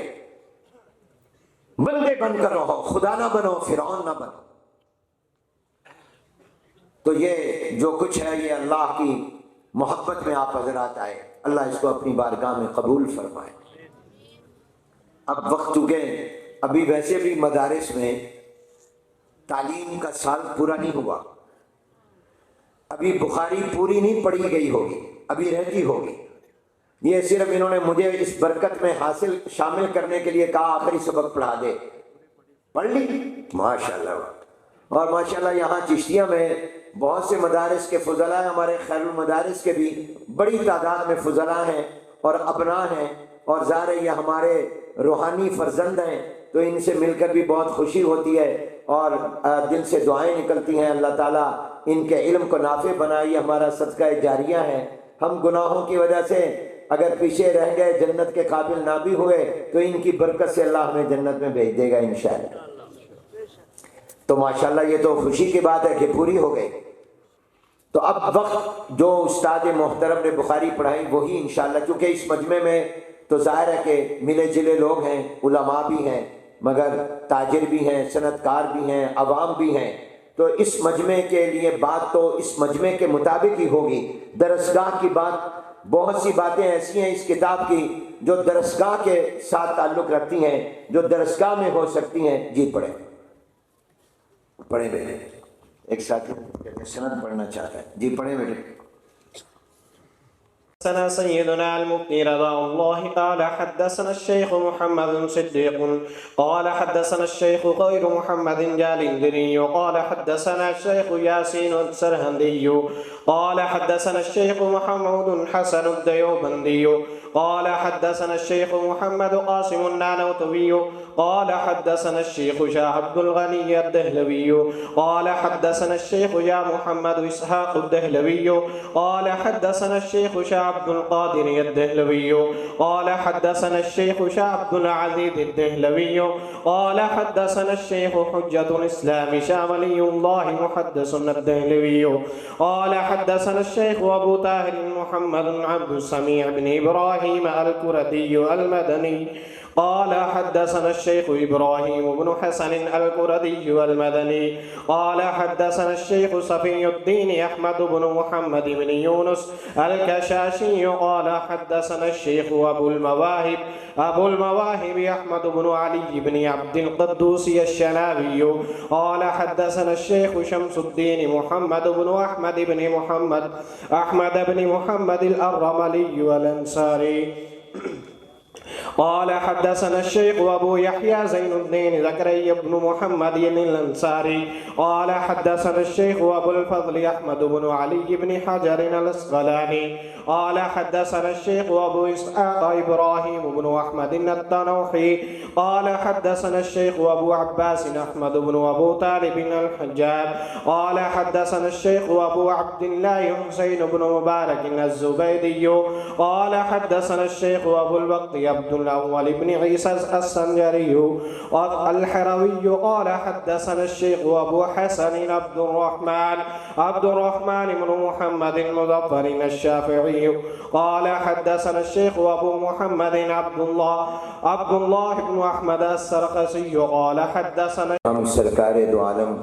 بندے بن کر رہو، خدا نہ بنو، فرعون نہ بنو۔ تو یہ جو کچھ ہے یہ اللہ کی محبت میں آپ حضرات آئے، اللہ اس کو اپنی بارگاہ میں قبول فرمائے۔ اب وقت چکے، ابھی ویسے بھی مدارس میں تعلیم کا سال پورا نہیں ہوا، ابھی بخاری پوری نہیں پڑھی گئی ہوگی، ابھی رہتی ہوگی۔ یہ صرف انہوں نے مجھے اس برکت میں حاصل شامل کرنے کے لیے کہا آخری سبق پڑھا دے، پڑھ لی ماشاءاللہ۔ اور ماشاءاللہ یہاں چشتیہ میں بہت سے مدارس کے فضلاء ہیں، ہمارے خیر المدارس کے بھی بڑی تعداد میں فضلاء ہیں اور ابناء ہیں، اور ظاہر ہے یہ ہمارے روحانی فرزند ہیں، تو ان سے مل کر بھی بہت خوشی ہوتی ہے اور دل سے دعائیں نکلتی ہیں، اللہ تعالیٰ ان کے علم کو نافع بنائے، یہ ہمارا صدقہ جاریہ ہے۔ ہم گناہوں کی وجہ سے اگر پیچھے رہ گئے، جنت کے قابل نہ بھی ہوئے، تو ان کی برکت سے اللہ ہمیں جنت میں بھیج دے گا انشاءاللہ۔ تو ماشاءاللہ یہ تو خوشی کی بات ہے کہ پوری ہو گئی۔ تو اب وقت جو استاد محترم نے بخاری پڑھائی وہی انشاءاللہ، چونکہ اس مجمع میں تو ظاہر ہے کہ ملے جلے لوگ ہیں، علماء بھی ہیں، مگر تاجر بھی ہیں، صنعت کار بھی ہیں، عوام بھی ہیں، تو اس مجمع کے لیے بات تو اس مجمع کے مطابق ہی ہوگی۔ درسگاہ کی بات، بہت سی باتیں ایسی ہیں اس کتاب کی جو درسگاہ کے ساتھ تعلق رکھتی ہیں، جو درسگاہ میں ہو سکتی ہیں۔ جی پڑھیں بیٹے، ایک ساتھی سند پڑھنا چاہتا ہے، جی پڑھیں بیٹے۔ حدثنا سيدنا المفتي رضا الله قال حدثنا الشيخ محمد صديق قال حدثنا الشيخ غير محمد جالندري قال حدثنا الشيخ ياسين السرهندي قال حدثنا الشيخ محمود حسن الديوبندي قال حدثنا الشيخ محمد قاسم النانوتوي قال حدثنا الشيخ شاه عبد الغني الدهلوي قال حدثنا الشيخ يا محمد إسحاق الدهلوي قال حدثنا الشيخ شاه عبد القادر الدهلوي قال حدثنا الشيخ شاه عبد العزيز الدهلوي قال حدثنا الشيخ حجة الإسلام شاه ولي الله محدث الدهلوي قال حدثنا الشيخ أبو طاهر محمد عبد السميع بن إبراهيم الكردي المدني قال حدثنا الشيخ إبراهيم بن حسن القردي والمدني قال حدثنا الشيخ صفي الدين أحمد بن محمد بن يونس الكشاشي قال حدثنا الشيخ أبو المواهب أحمد بن علي بن عبد القدوس الشنابي قال حدثنا الشيخ شمس الدين محمد بن أحمد بن محمد الأرملي والأنصاري قال حدثنا الشيخ أبو يحيى زين الدين زكريا بن محمد الأنصاري قال حدثنا الشيخ أبو الفضل أحمد بن علي بن حجر الأسقلاني قال حدثنا الشيخ أبو إسحاق إبراهيم بن أحمد التنوحي قال حدثنا الشيخ أبو عباس أحمد بن أبو طالب الحجاج قال حدثنا الشيخ أبو عبد الله حسين بن مبارك الزبيدي قال حدثنا الشيخ أبو الوقت عبد الأول بن عيسى السنجري الحروي قال حدثنا الشيخ أبو حسن عبد الرحمن بن محمد المظفر الشافعي قال حدثنا الشيخ أبو محمد عبد الله بن أحمد السرقسي قال حدثنا ہم سرکار دو عالم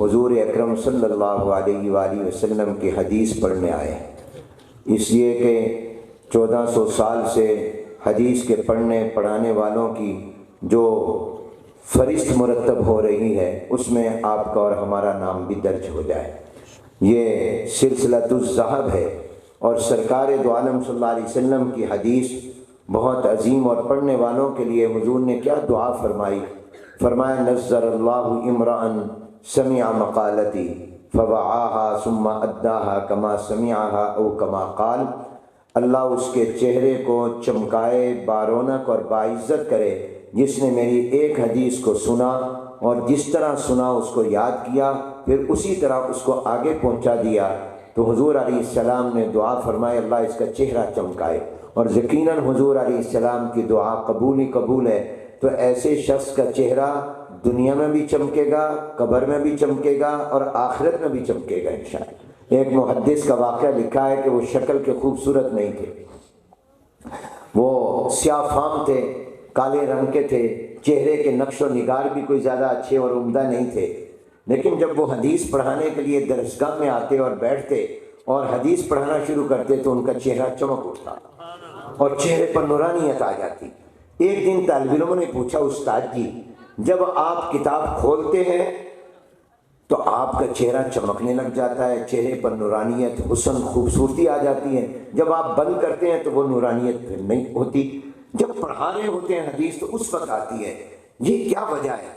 حضور اکرم صلی اللہ علیہ وآلہ وسلم کی حدیث پڑھنے آئے ہیں، اس لیے کہ 1400 سال سے حدیث کے پڑھنے پڑھانے والوں کی جو فہرست مرتب ہو رہی ہے اس میں آپ کا اور ہمارا نام بھی درج ہو جائے۔ یہ سلسلۃ الذہب ہے اور سرکار دو عالم صلی اللہ علیہ وسلم کی حدیث بہت عظیم، اور پڑھنے والوں کے لیے حضور نے کیا دعا فرمائی، فرمایا نظر اللہ امرأ سمع مقالتی فوعاها ثم اداها کما سمعها او کما قال، اللہ اس کے چہرے کو چمکائے، بارونق اور باعزت کرے جس نے میری ایک حدیث کو سنا اور جس طرح سنا اس کو یاد کیا، پھر اسی طرح اس کو آگے پہنچا دیا۔ تو حضور علیہ السلام نے دعا فرمائی اللہ اس کا چہرہ چمکائے، اور یقیناً حضور علیہ السلام کی دعا قبول ہی قبول ہے۔ تو ایسے شخص کا چہرہ دنیا میں بھی چمکے گا، قبر میں بھی چمکے گا، اور آخرت میں بھی چمکے گا انشاءاللہ۔ ایک محدث کا واقعہ لکھا ہے کہ وہ شکل کے خوبصورت نہیں تھے، وہ سیاہ فام تھے، کالے رنگ کے تھے، چہرے کے نقش و نگار بھی کوئی زیادہ اچھے اور عمدہ نہیں تھے، لیکن جب وہ حدیث پڑھانے کے لیے درسگاہ میں آتے اور بیٹھتے اور حدیث پڑھانا شروع کرتے تو ان کا چہرہ چمک اٹھتا اور چہرے پر نورانیت آ جاتی۔ ایک دن طالب علموں نے پوچھا استاد جی جب آپ کتاب کھولتے ہیں تو آپ کا چہرہ چمکنے لگ جاتا ہے، چہرے پر نورانیت، حسن، خوبصورتی آ جاتی ہے، جب آپ بند کرتے ہیں تو وہ نورانیت پھر نہیں ہوتی، جب پڑھا رہے ہوتے ہیں حدیث تو اس وقت آتی ہے، یہ کیا وجہ ہے؟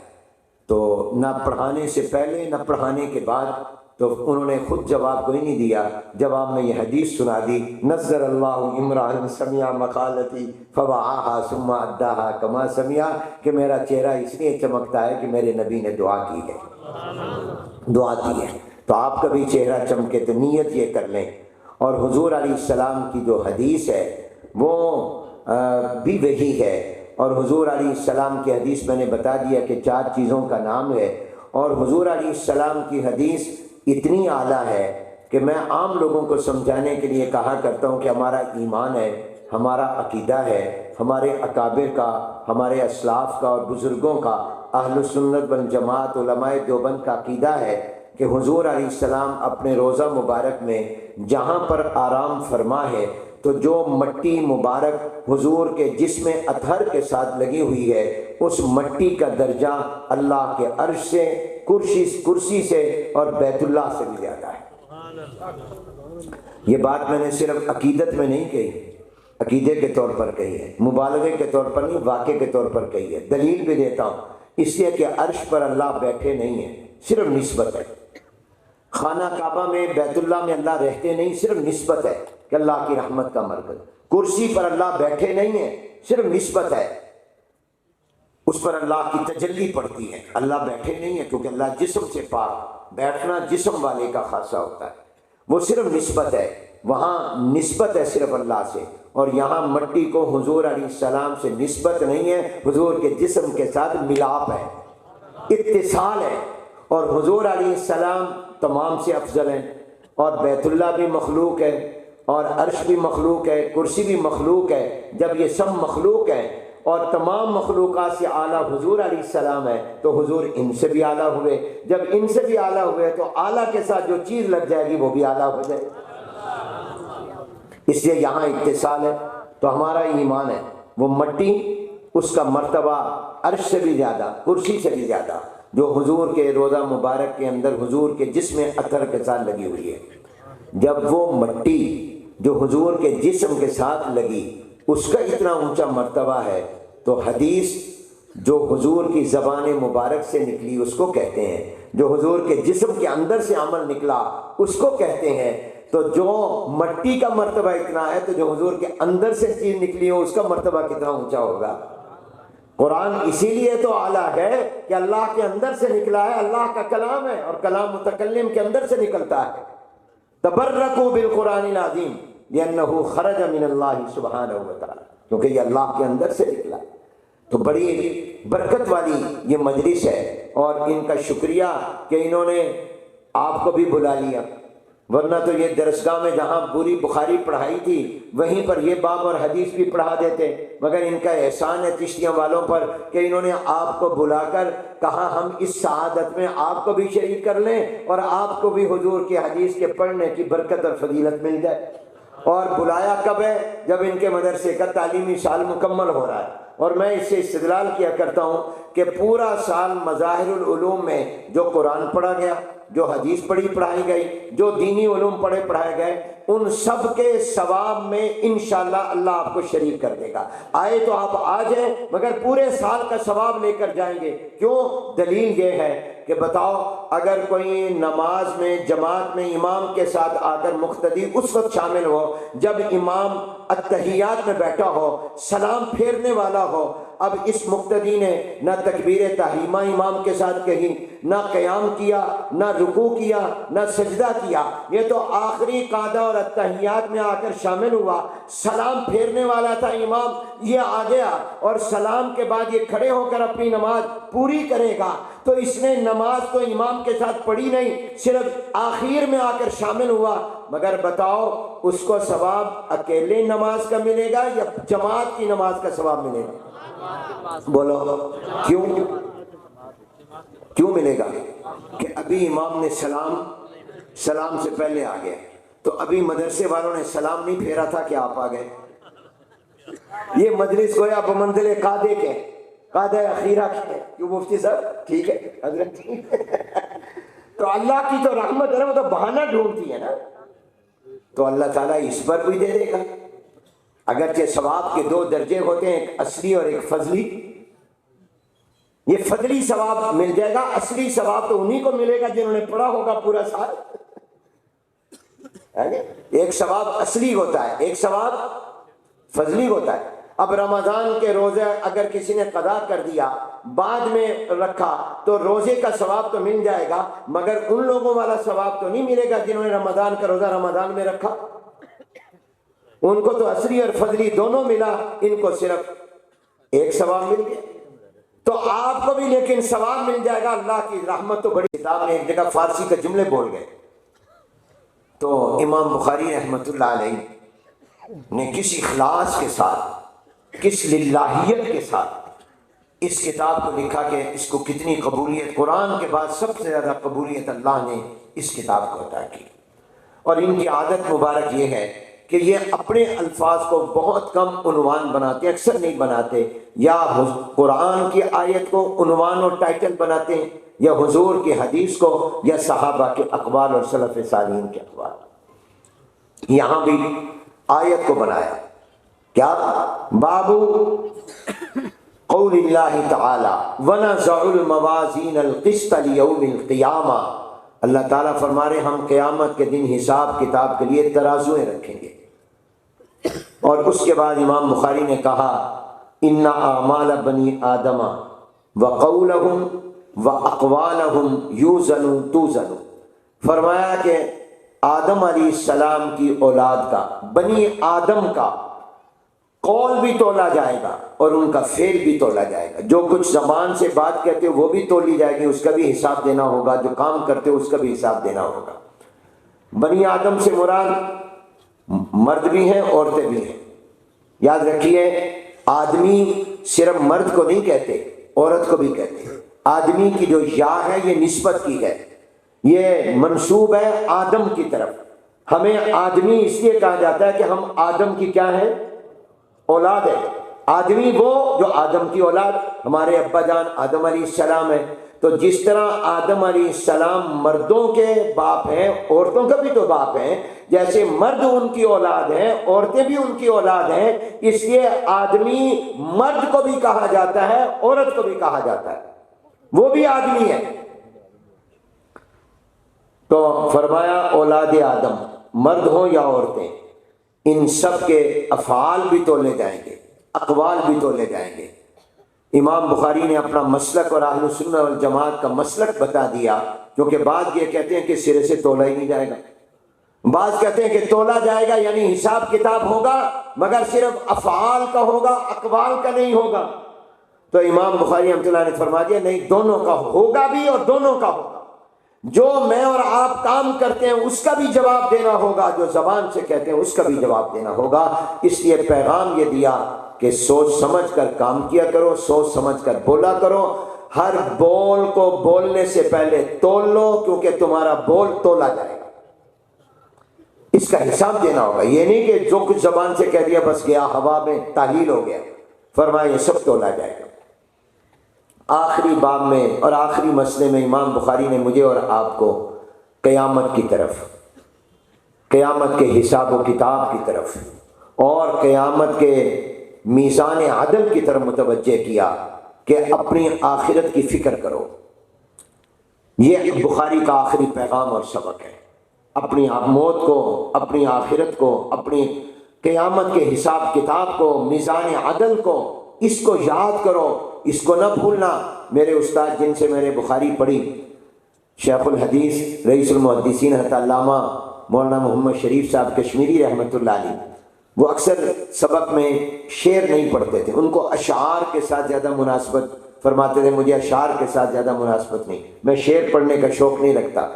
تو نہ پڑھانے سے پہلے نہ پڑھانے کے بعد، تو انہوں نے خود جواب کوئی نہیں دیا، جب آپ نے یہ حدیث سنا دی نظر اللہ امرأ سمع مقالتی فوعاها ثم اداها کما سمع، کہ میرا چہرہ اس لیے چمکتا ہے کہ میرے نبی نے دعا کی ہے، دعا کی ہے۔ تو آپ کا بھی چہرہ چمکے تو نیت یہ کر لیں۔ اور حضور علیہ السلام کی جو حدیث ہے وہ بھی وہی ہے، اور حضور علیہ السلام کی حدیث میں نے بتا دیا کہ 4 چیزوں کا نام ہے، اور حضور علیہ السلام کی حدیث اتنی اعلیٰ ہے کہ میں عام لوگوں کو سمجھانے کے لیے کہا کرتا ہوں کہ ہمارا ایمان ہے، ہمارا عقیدہ ہے، ہمارے اکابر کا، ہمارے اسلاف کا اور بزرگوں کا، اہل سنت والجماعت علماء دیوبند کا عقیدہ ہے کہ حضور علیہ السلام اپنے روضہ مبارک میں جہاں پر آرام فرما ہے تو جو مٹی مبارک حضور کے جسم اطہر کے ساتھ لگی ہوئی ہے اس مٹی کا درجہ اللہ کے عرش سے، کرسی سے اور بیت اللہ سے بھی زیادہ ہے۔ یہ بات میں نے صرف عقیدت میں نہیں کہی، عقیدے کے طور پر کہی ہے، مبالغے کے طور پر نہیں، واقع کے طور پر کہی ہے۔ دلیل بھی دیتا ہوں، اس لیے کہ عرش پر اللہ بیٹھے نہیں ہیں، صرف نسبت ہے۔ خانہ کعبہ میں، بیت اللہ میں اللہ رہتے نہیں، صرف نسبت ہے کہ اللہ کی رحمت کا مرکز۔ کرسی پر اللہ بیٹھے نہیں ہیں، صرف نسبت ہے، اس پر اللہ کی تجلی پڑتی ہے، اللہ بیٹھے نہیں ہیں کیونکہ اللہ جسم سے پاک، بیٹھنا جسم والے کا خاصہ ہوتا ہے، وہ صرف نسبت ہے، وہاں نسبت ہے صرف اللہ سے، اور یہاں مٹی کو حضور علیہ السلام سے نسبت نہیں ہے، حضور کے جسم کے ساتھ ملاپ ہے، اتصال ہے، اور حضور علیہ السلام تمام سے افضل ہیں، اور بیت اللہ بھی مخلوق ہے، اور عرش بھی مخلوق ہے، کرسی بھی مخلوق ہے۔ جب یہ سب مخلوق ہے اور تمام مخلوقات سے اعلیٰ حضور علیہ السلام ہے، تو حضور ان سے بھی اعلیٰ ہوئے، جب ان سے بھی اعلیٰ ہوئے تو اعلیٰ کے ساتھ جو چیز لگ جائے گی وہ بھی اعلیٰ ہو جائے گی۔ اس لیے یہاں اتصال ہے، تو ہمارا ایمان ہے وہ مٹی، اس کا مرتبہ عرش سے بھی زیادہ، کرسی سے بھی زیادہ، جو حضور کے روضہ مبارک کے اندر حضور کے جسم اطہر کے ساتھ لگی ہوئی ہے، جب وہ مٹی جو حضور کے جسم کے ساتھ لگی اس کا اتنا اونچا مرتبہ ہے، تو حدیث جو حضور کی زبان مبارک سے نکلی اس کو کہتے ہیں، جو حضور کے جسم کے اندر سے عمل نکلا اس کو کہتے ہیں۔ تو جو مٹی کا مرتبہ اتنا ہے تو جو حضور کے اندر سے چیز نکلی ہو اس کا مرتبہ کتنا اونچا ہوگا۔ قرآن اسی لیے تو اعلیٰ ہے کہ اللہ کے اندر سے نکلا ہے، اللہ کا کلام ہے، اور کلام متکلم کے اندر سے نکلتا ہے۔ تبرکوا بالقرآن العظیم لأنہ خرج من اللہ سبحانہ وتعالی، کیونکہ یہ اللہ کے اندر سے نکلا۔ تو بڑی برکت والی یہ مجلس ہے، اور ان کا شکریہ کہ انہوں نے آپ کو بھی بلا لیا، ورنہ تو یہ درسگاہ میں جہاں پوری بخاری پڑھائی تھی وہیں پر یہ باب اور حدیث بھی پڑھا دیتے، مگر ان کا احسان ہے چشتیاں والوں پر کہ انہوں نے آپ کو بلا کر کہا ہم اس سعادت میں آپ کو بھی شریک کر لیں اور آپ کو بھی حضور کی حدیث کے پڑھنے کی برکت اور فضیلت مل جائے۔ اور بلایا کب ہے؟ جب ان کے مدرسے کا تعلیمی سال مکمل ہو رہا ہے، اور میں اس سے استدلال کیا کرتا ہوں کہ پورا سال مظاہر العلوم میں جو قرآن پڑھا گیا، جو حدیث پڑھائی گئی، جو دینی علوم پڑھائے گئے، ان سب کے ثواب میں انشاءاللہ اللہ آپ کو شریک کر دے گا۔ آئے تو آپ آ جائیں، مگر پورے سال کا ثواب لے کر جائیں گے۔ کیوں؟ دلیل یہ ہے کہ بتاؤ اگر کوئی نماز میں جماعت میں امام کے ساتھ آ کر مقتدی اس وقت شامل ہو جب امام التحیات میں بیٹھا ہو، سلام پھیرنے والا ہو، اب اس مقتدی نے نہ تکبیر تحریمہ امام کے ساتھ کہی، نہ قیام کیا، نہ رکوع کیا، نہ سجدہ کیا، یہ تو آخری قعدہ اور التحیات میں آ کر شامل ہوا، سلام پھیرنے والا تھا امام، یہ آ گیا اور سلام کے بعد یہ کھڑے ہو کر اپنی نماز پوری کرے گا، تو اس نے نماز تو امام کے ساتھ پڑھی نہیں، صرف آخر میں آ کر شامل ہوا، مگر بتاؤ اس کو ثواب اکیلے نماز کا ملے گا یا جماعت کی نماز کا ثواب ملے گا؟ بولو کیوں ملے گا؟ کہ ابھی امام نے سلام سے پہلے آ گئے، تو ابھی مدرسے والوں نے سلام نہیں پھیرا تھا کہ آپ آ گئے۔ یہ مجلس گویا بمنزل قادے کے، قادہ اخیرہ کے، کیوں مفتی صاحب ٹھیک ہے حضرت؟ تو اللہ کی تو رحمت ہے، وہ تو بہانہ ڈھونڈتی ہے نا، تو اللہ تعالیٰ اس پر بھی دے دے گا۔ اگرچہ ثواب کے دو درجے ہوتے ہیں، ایک اصلی اور ایک فضلی، یہ فضلی ثواب مل جائے گا، اصلی ثواب تو انہی کو ملے گا جنہوں نے پڑھا ہوگا پورا سال۔ ایک ثواب اصلی ہوتا ہے، ایک ثواب فضلی ہوتا ہے۔ اب رمضان کے روزے اگر کسی نے قضا کر دیا بعد میں رکھا تو روزے کا ثواب تو مل جائے گا، مگر ان لوگوں والا ثواب تو نہیں ملے گا جنہوں نے رمضان کا روزہ رمضان میں رکھا، ان کو تو اصلی اور فضلی دونوں ملا، ان کو صرف ایک ثواب مل گیا۔ تو آپ کو بھی لیکن ثواب مل جائے گا، اللہ کی رحمت تو بڑی۔ کتاب میں ایک جگہ فارسی کا جملے بول گئے، تو امام بخاری رحمۃ اللہ علیہ نے کس اخلاص کے ساتھ، کس للہیت کے ساتھ اس کتاب کو لکھا کہ اس کو کتنی قبولیت، قرآن کے بعد سب سے زیادہ قبولیت اللہ نے اس کتاب کو عطا کی۔ اور ان کی عادت مبارک یہ ہے کہ یہ اپنے الفاظ کو بہت کم عنوان بناتے ہیں، اکثر نہیں بناتے، یا قرآن کی آیت کو عنوان اور ٹائٹل بناتے ہیں، یا حضور کی حدیث کو، یا صحابہ کے اقوال اور سلف صالحین کے اقوال۔ یہاں بھی آیت کو بنایا کیا؟ باب قول اللہ تعالی وَنَزَعُ الْمَوَازِينَ الْقِسْطَ لِيَوْمِ الْقِيَامَةِ، اللہ تعالیٰ فرما رہے ہم قیامت کے دن حساب کتاب کے لیے ترازویں رکھیں گے۔ اور اس کے بعد امام بخاری نے کہا ان اعمال بنی آدم وقولہم واقوالہم یوزن توزن، فرمایا کہ آدم علیہ السلام کی اولاد کا، بنی آدم کا قول بھی تولا جائے گا اور ان کا فعل بھی تولا جائے گا، جو کچھ زبان سے بات کہتے ہو وہ بھی تولی جائے گی، اس کا بھی حساب دینا ہوگا، جو کام کرتے ہو اس کا بھی حساب دینا ہوگا۔ بنی آدم سے مراد مرد بھی ہیں عورتیں بھی ہیں، یاد رکھیے آدمی صرف مرد کو نہیں کہتے، عورت کو بھی کہتے ہیں۔ آدمی کی جو یا ہے یہ نسبت کی ہے، یہ منسوب ہے آدم کی طرف۔ ہمیں آدمی اس لیے کہا جاتا ہے کہ ہم آدم کی کیا ہے؟ اولاد ہے۔ آدمی وہ جو آدم کی اولاد، ہمارے ابا جان آدم علیہ السلام ہے، تو جس طرح آدم علیہ السلام مردوں کے باپ ہیں، عورتوں کا بھی تو باپ ہیں، جیسے مرد ان کی اولاد ہیں، عورتیں بھی ان کی اولاد ہیں، اس لیے آدمی مرد کو بھی کہا جاتا ہے، عورت کو بھی کہا جاتا ہے، وہ بھی آدمی ہے۔ تو فرمایا اولاد آدم، مرد ہوں یا عورتیں، ان سب کے افعال بھی تولے جائیں گے، اقوال بھی تولے جائیں گے۔ امام بخاری نے اپنا مسلک اور اہل سنت والجماعت کا مسلک بتا دیا، کیونکہ بعض یہ کہتے ہیں کہ سرے سے تولا ہی نہیں جائے گا، بعض کہتے ہیں کہ تولا جائے گا یعنی حساب کتاب ہوگا مگر صرف افعال کا ہوگا، اقوال کا نہیں ہوگا۔ تو امام بخاری رحمۃ اللہ نے فرما دیا نہیں، دونوں کا ہوگا بھی اور دونوں کا ہوگا۔ جو میں اور آپ کام کرتے ہیں اس کا بھی جواب دینا ہوگا، جو زبان سے کہتے ہیں اس کا بھی جواب دینا ہوگا۔ اس لیے پیغام یہ دیا کہ سوچ سمجھ کر کام کیا کرو، سوچ سمجھ کر بولا کرو، ہر بول کو بولنے سے پہلے تول لو، کیونکہ تمہارا بول تولا جائے گا، اس کا حساب دینا ہوگا۔ یہ نہیں کہ جو کچھ زبان سے کہہ دیا بس گیا ہوا میں، تحلیل ہو گیا، فرمایا یہ سب تولا جائے گا۔ آخری باب میں اور آخری مسئلے میں امام بخاری نے مجھے اور آپ کو قیامت کی طرف، قیامت کے حساب و کتاب کی طرف اور قیامت کے میزان عدل کی طرف متوجہ کیا کہ اپنی آخرت کی فکر کرو۔ یہ بخاری کا آخری پیغام اور سبق ہے۔ اپنی موت کو، اپنی آخرت کو، اپنی قیامت کے حساب کتاب کو، میزان عدل کو، اس کو یاد کرو، اس کو نہ بھولنا۔ میرے استاد جن سے میں نے بخاری پڑھی، شیخ الحدیث رئیس المحدثین حضرت علامہ مولانا محمد شریف صاحب کشمیری رحمۃ اللہ علیہ، وہ اکثر سبق میں شعر نہیں پڑھتے تھے، ان کو اشعار کے ساتھ زیادہ مناسبت فرماتے تھے، مجھے اشعار کے ساتھ زیادہ مناسبت نہیں، میں شعر پڑھنے کا شوق نہیں رکھتا،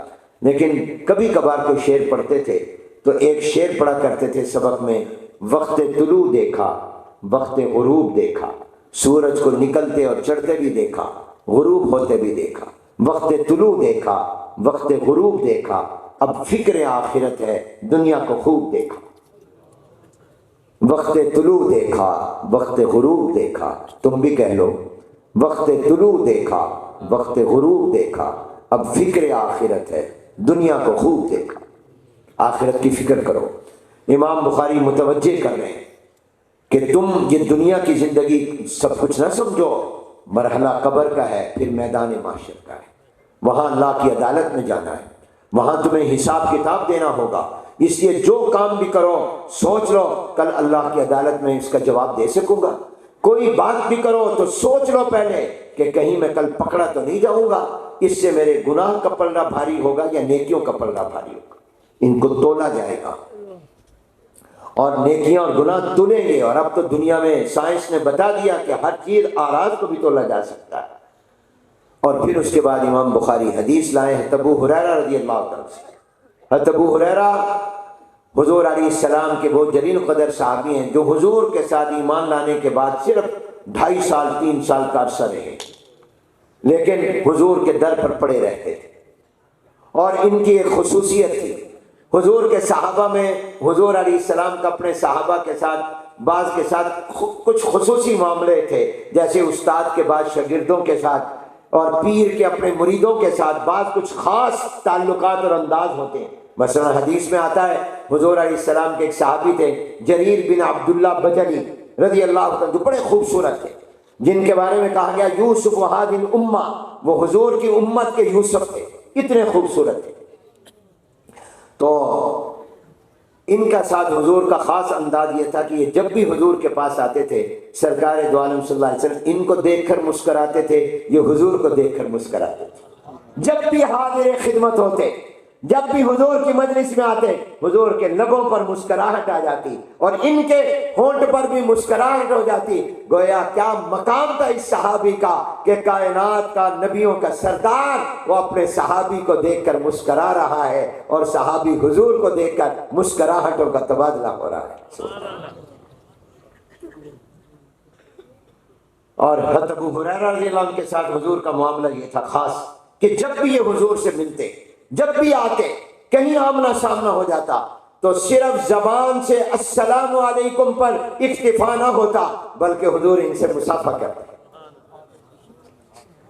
لیکن کبھی کبھار کوئی شعر پڑھتے تھے تو ایک شعر پڑھا کرتے تھے سبق میں: وقت طلوع دیکھا، وقت غروب دیکھا، سورج کو نکلتے اور چڑھتے بھی دیکھا، غروب ہوتے بھی دیکھا، وقت طلوع دیکھا، وقت غروب دیکھا، اب فکر آخرت ہے، دنیا کو خوب دیکھا۔ وقت طلوع دیکھا، وقت غروب دیکھا، تم بھی کہہ لو، وقت طلوع دیکھا، وقت غروب دیکھا، اب فکر آخرت ہے، دنیا کو خوب دیکھا۔ آخرت کی فکر کرو۔ امام بخاری متوجہ کر رہے ہیں کہ تم یہ دنیا کی زندگی سب کچھ نہ سمجھو، مرحلہ قبر کا ہے، پھر میدان محشر کا ہے، وہاں اللہ کی عدالت میں جانا ہے، وہاں تمہیں حساب کتاب دینا ہوگا۔ اس لیے جو کام بھی کرو سوچ لو کل اللہ کی عدالت میں اس کا جواب دے سکوں گا۔ کوئی بات بھی کرو تو سوچ لو پہلے کہ کہیں میں کل پکڑا تو نہیں جاؤں گا، اس سے میرے گناہ کا پلڑا بھاری ہوگا یا نیکیوں کا پلڑا بھاری ہوگا۔ ان کو تولا جائے گا اور نیکیاں اور گناہ تلیں گے۔ اور اب تو دنیا میں سائنس نے بتا دیا کہ ہر چیز اعراض کو بھی تولا جا سکتا ہے۔ اور پھر اس کے بعد امام بخاری حدیث لائے ہیں ابو ہریرہ رضی اللہ عنہ سے۔ حضرت ابو ہریرہ حضور علیہ السلام کے بہت جلیل قدر صحابی ہیں، جو حضور کے ساتھ ایمان لانے کے بعد صرف 2.5 سال 3 سال کا عرصہ رہے، لیکن حضور کے در پر پڑے رہتے تھے۔ اور ان کی ایک خصوصیت تھی، حضور کے صحابہ میں حضور علیہ السلام کا اپنے صحابہ کے ساتھ بعض کے ساتھ کچھ خصوصی معاملے تھے، جیسے استاد کے بعض شاگردوں کے ساتھ اور پیر کے اپنے مریدوں کے ساتھ بعض کچھ خاص تعلقات اور انداز ہوتے ہیں۔ مثلا حدیث میں آتا ہے حضور علیہ السلام کے ایک صحابی تھے جریر بن عبداللہ بجلی رضی اللہ عنہ، جو بڑے خوبصورت تھے، جن کے بارے میں کہا گیا یوسف وہذہ الامہ، وہ حضور کی امت کے یوسف تھے، اتنے خوبصورت تھے۔ تو ان کا ساتھ حضور کا خاص انداز یہ تھا کہ یہ جب بھی حضور کے پاس آتے تھے سرکار دو عالم صلی اللہ علیہ وسلم ان کو دیکھ کر مسکراتے تھے، یہ حضور کو دیکھ کر مسکراتے تھے۔ جب بھی حاضر خدمت ہوتے، جب بھی حضور کی مجلس میں آتے، حضور کے لبوں پر مسکراہٹ آ جاتی اور ان کے ہونٹ پر بھی مسکراہٹ ہو جاتی۔ گویا کیا مقام تھا اس صحابی کا کہ کائنات کا، نبیوں کا سردار، وہ اپنے صحابی کو دیکھ کر مسکرا رہا ہے اور صحابی حضور کو دیکھ کر مسکراہٹوں کا تبادلہ ہو رہا ہے۔ اور حضرت ابو ہریرہ رضی اللہ عنہ کے ساتھ حضور کا معاملہ یہ تھا خاص کہ جب بھی یہ حضور سے ملتے، جب بھی آتے، کہیں آمنا سامنا ہو جاتا تو صرف زبان سے السلام علیکم پر اکتفا نہ ہوتا بلکہ حضور ان سے مصافحہ کرتے۔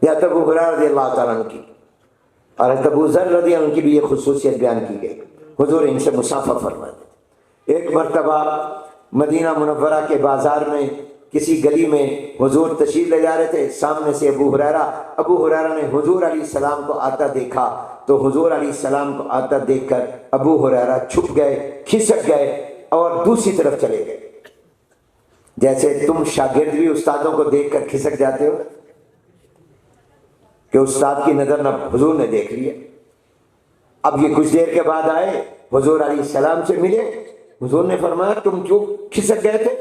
یا ابو ہریرہ رضی اللہ تعالیٰ عنہ کی اور حضرت ابو ذر رضی اللہ عنہ کی بھی یہ خصوصیت بیان کی گئی، حضور ان سے مصافحہ فرماتے۔ ایک مرتبہ مدینہ منورہ کے بازار میں کسی گلی میں حضور تشریف لے جا رہے تھے، سامنے سے ابو ہریرہ نے حضور علیہ السلام کو آتا دیکھا تو حضور علیہ السلام کو آتا دیکھ کر ابو ہریرہ چھپ گئے، کھسک گئے اور دوسری طرف چلے گئے۔ جیسے تم شاگرد بھی استادوں کو دیکھ کر کھسک جاتے ہو کہ استاد کی نظر نہ حضور نے دیکھ لیا۔ اب یہ کچھ دیر کے بعد آئے، حضور علیہ السلام سے ملے، حضور نے فرمایا تم کیوں کھسک گئے تھے؟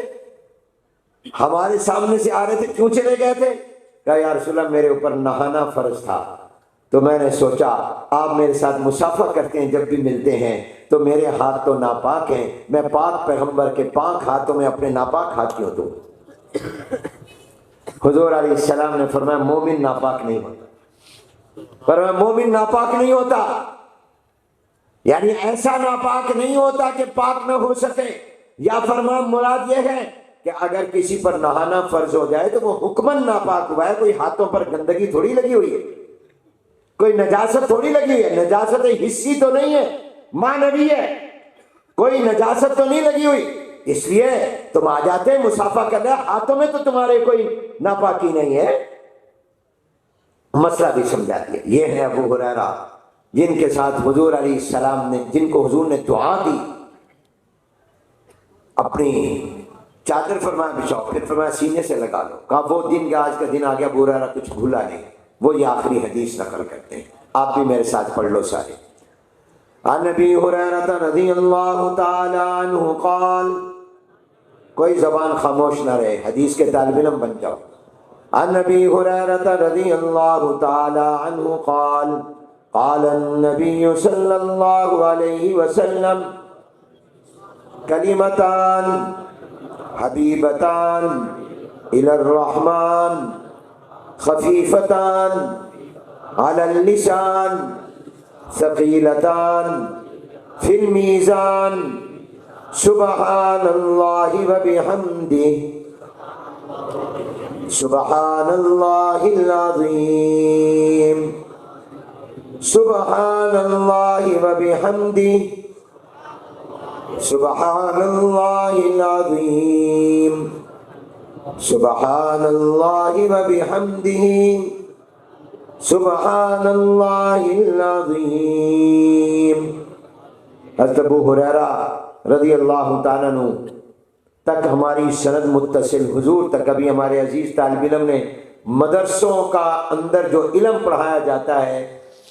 ہمارے سامنے سے آ رہے تھے، کیوں چلے گئے تھے؟ کہا یا رسول اللہ میرے اوپر نہانا فرض تھا تو میں نے سوچا آپ میرے ساتھ مصافحہ کرتے ہیں جب بھی ملتے ہیں تو میرے ہاتھ تو ناپاک ہیں، میں پاک پیغمبر کے پاک ہاتھوں میں اپنے ناپاک ہاتھ کیوں دوں؟ حضور علیہ السلام نے فرمایا مومن ناپاک نہیں ہوتا، فرمایا مومن ناپاک نہیں ہوتا، یعنی ایسا ناپاک نہیں ہوتا کہ پاک نہ ہو سکے، یا فرمایا مراد یہ ہے کہ اگر کسی پر نہانا فرض ہو جائے تو وہ حکماً ناپاک ہوا ہے، کوئی ہاتھوں پر گندگی تھوڑی لگی ہوئی ہے، کوئی نجاست تھوڑی لگی ہوئی ہے، نجاست حسی تو نہیں ہے، معنوی ہے، کوئی نجاست تو نہیں لگی ہوئی، اس لیے تم آ جاتے مصافحہ کر رہے، ہاتھوں میں تو تمہارے کوئی ناپاکی نہیں ہے۔ مسئلہ بھی سمجھا دیا۔ یہ ہے ابو ہریرہ جن کے ساتھ حضور علیہ السلام نے، جن کو حضور نے دعا دی، اپنی چادر فرمایا بچھاؤ، پھر فرمایا سینے سے لگا لو۔ کہا وہ دن کہ آج کا دن آ گیا، ابو ہریرہ کچھ بھولا نہیں، وہ یہ آخری حدیث نقل کرتے ہیں، آپ بھی میرے ساتھ پڑھ لو سارے۔ عن ابی ہریرہ رضی اللہ تعالی عنہ قال، کوئی زبان خاموش نہ رہے، حدیث کے طالب علم بن جاؤ۔ عن ابی ہریرہ رضی اللہ تعالی عنہ قال قال النبی صلی اللہ علیہ وسلم کلمتان حبیبتان الی الرحمن خفیفتان علی اللسان ثقیلتان فی المیزان سبحان اللہ وبحمدہ سبحان اللہ العظیم سبحان اللہ وبحمدہ سبحان اللہ العظیم سبحان اللہ وبحمدہ سبحان اللہ العظیم۔ حضرت ابو ہریرہ رضی اللہ تعالیٰ عنہ تک ہماری سند متصل، حضور تک۔ ابھی ہمارے عزیز طالب علم نے مدرسوں کا اندر جو علم پڑھایا جاتا ہے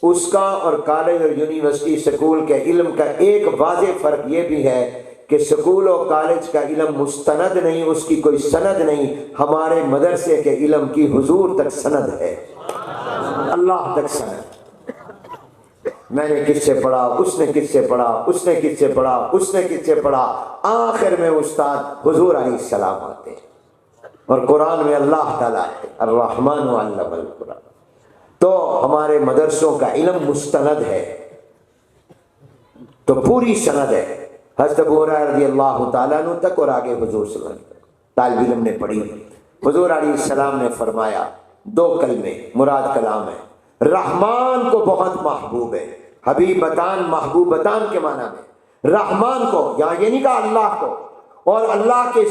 اس کا اور کالج اور یونیورسٹی سکول کے علم کا ایک واضح فرق یہ بھی ہے کہ سکول و کالج کا علم مستند نہیں، اس کی کوئی سند نہیں، ہمارے مدرسے کے علم کی حضور تک سند ہے، اللہ تک سند۔ میں نے کس سے پڑھا، اس نے کس سے پڑھا، اس نے کس سے پڑھا، اس نے کس سے پڑھا، آخر میں استاد حضور علیہ السلام آتے ہیں۔ اور قرآن میں اللہ تعالیٰ ہے الرحمن علم القرآن، تو ہمارے مدرسوں کا علم مستند ہے، تو پوری سند ہے حضرت ابو ہریرہ رضی اللہ تعالیٰ عنہ تک اور آگے حضور صلی اللہ علیہ وسلم تک۔ طالب علم نے پڑھی، حضور علیہ السلام نے فرمایا دو کلمے مراد کلام ہے، رحمان کو بہت محبوب ہے، حبیبتان محبوبتان کے معنی میں، رحمان کو یہاں یہ نہیں کہا اللہ کو، اور اللہ کے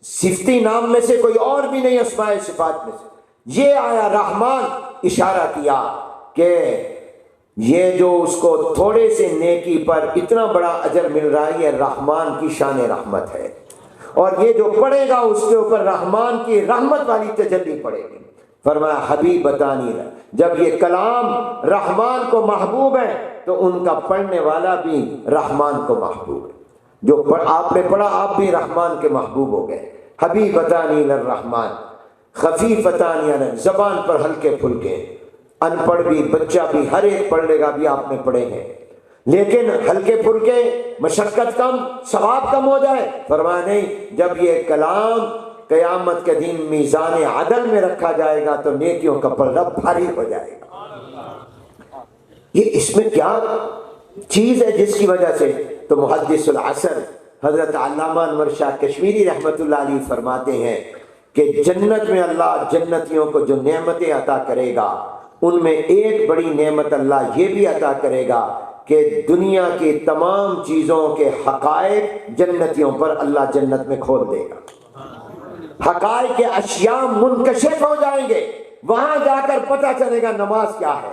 صفتی نام میں سے کوئی اور بھی نہیں اسماء صفات میں سے، یہ آیا رحمان، اشارہ کیا کہ یہ جو اس کو تھوڑے سے نیکی پر اتنا بڑا اجر مل رہا ہے، یہ رحمان کی شان رحمت ہے، اور یہ جو پڑھے گا اس کے اوپر رحمان کی رحمت والی تجلی پڑے گی۔ فرمایا حبیبتانی، جب یہ کلام رحمان کو محبوب ہے تو ان کا پڑھنے والا بھی رحمان کو محبوب ہے، جو آپ نے پڑھا آپ بھی رحمان کے محبوب ہو گئے۔ حبیبتانی للرحمن خفیفتانی علی، زبان پر ہلکے پھلکے، ان پڑھ بھی بچہ بھی ہر ایک پڑھ لے گا، بھی آپ نے پڑھے ہیں، لیکن ہلکے پھلکے، مشقت کم، ثواب کم ہو جائے، فرمایا نہیں، جب یہ کلام قیامت کے دن میزان عدل میں رکھا جائے گا تو نیکیوں کا پلڑا بھاری ہو جائے گا۔ یہ اس میں کیا چیز ہے جس کی وجہ سے؟ تو محدث العصر حضرت علامہ انور شاہ کشمیری رحمۃ اللہ علیہ فرماتے ہیں کہ جنت میں اللہ جنتیوں کو جو نعمتیں عطا کرے گا ان میں ایک بڑی نعمت اللہ یہ بھی عطا کرے گا کہ دنیا کی تمام چیزوں کے حقائق جنتیوں پر اللہ جنت میں کھول دے گا۔ حقائق کے اشیاء منکشف ہو جائیں گے، وہاں جا کر پتہ چلے گا نماز کیا ہے۔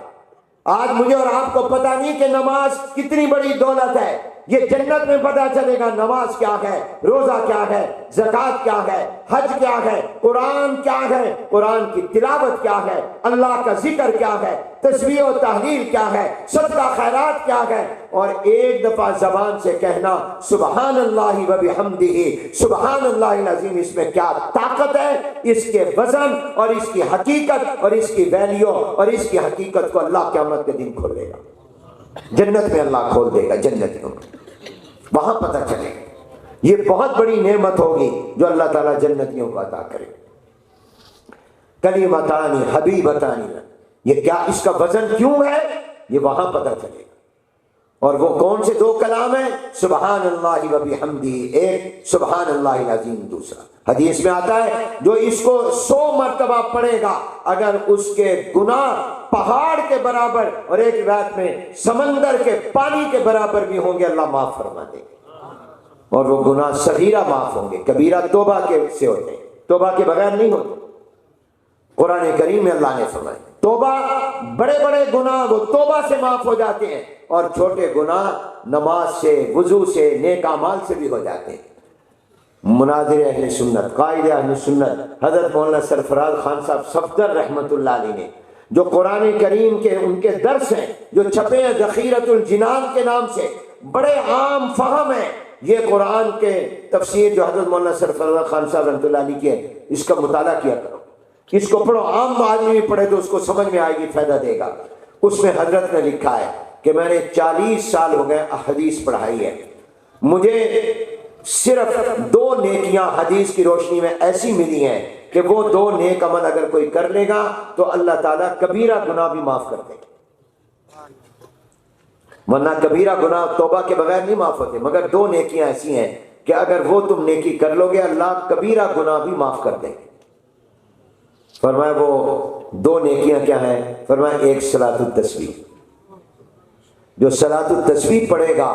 آج مجھے اور آپ کو پتہ نہیں کہ نماز کتنی بڑی دولت ہے، یہ جنت میں پتہ چلے گا نماز کیا ہے، روزہ کیا ہے، زکوٰۃ کیا ہے، حج کیا ہے، قرآن کیا ہے، قرآن کی تلاوت کیا ہے، اللہ کا ذکر کیا ہے، تسبیح و تحلیل کیا ہے، صدقہ خیرات کیا ہے، اور ایک دفعہ زبان سے کہنا سبحان اللہ و بحمدہ سبحان اللہ العظیم، اس میں کیا طاقت ہے، اس کے وزن اور اس کی حقیقت اور اس کی ویلیو اور اس کی حقیقت کو اللہ قیامت کے دن کھولے گا، جنت میں اللہ کھول دے گا جنتیوں کو، وہاں پتہ چلے گا۔ یہ بہت بڑی نعمت ہوگی جو اللہ تعالیٰ جنتیوں کو عطا کرے۔ کلمتان حبیبتان، یہ کیا، اس کا وزن کیوں ہے، یہ وہاں پتہ چلے گا۔ اور وہ کون سے دو کلام ہیں؟ سبحان اللہ و بحمدہ ایک، سبحان اللہ العظیم دوسرا۔ حدیث میں آتا ہے جو اس کو 100 مرتبہ پڑھے گا اگر اس کے گناہ پہاڑ کے برابر اور ایک روایت میں سمندر کے پانی کے برابر بھی ہوں گے اللہ معاف فرما دے گا، اور وہ گناہ صغیرہ معاف ہوں گے، کبیرہ توبہ کے سے ہوتے ہیں، توبہ کے بغیر نہیں ہوتے۔ قرآن کریم میں اللہ نے فرمایا توبہ، بڑے بڑے گناہ وہ توبہ سے معاف ہو جاتے ہیں، اور چھوٹے گناہ نماز سے، وضو سے، نیک اعمال سے بھی ہو جاتے ہیں۔ مناظر اہل سنت، قائد اہل سنت حضرت مولانا سرفراز خان صاحب صفدر رحمۃ اللہ علیہ نے جو قرآن کریم کے ان کے درس ہیں جو چھپے ہیں ذخیرۃ الجنان کے نام سے، بڑے عام فہم ہیں، یہ قرآن کے تفسیر جو حضرت مولانا سرفراز خان صاحب رحمۃ اللہ علیہ کی ہے، اس کا مطالعہ کیا کرو، اس کو پڑھو، عام آدمی بھی پڑھے تو اس کو سمجھ میں آئے گی، فائدہ دے گا۔ اس میں حضرت نے لکھا ہے کہ میں نے 40 سال ہو گئے حدیث پڑھائی ہے، مجھے صرف 2 نیکیاں حدیث کی روشنی میں ایسی ملی ہیں کہ وہ 2 نیک عمل اگر کوئی کر لے گا تو اللہ تعالیٰ کبیرہ گناہ بھی معاف کر دے گا، ورنہ کبیرہ گناہ توبہ کے بغیر نہیں معاف ہوتے، مگر 2 نیکیاں ایسی ہیں کہ اگر وہ تم نیکی کر لو گے اللہ کبیرہ گناہ بھی معاف کر دے گا۔ فرمایا وہ 2 نیکیاں کیا ہیں؟ فرمایا ایک صلاۃ التسبیح، جو صلاۃ التسبیح پڑھے گا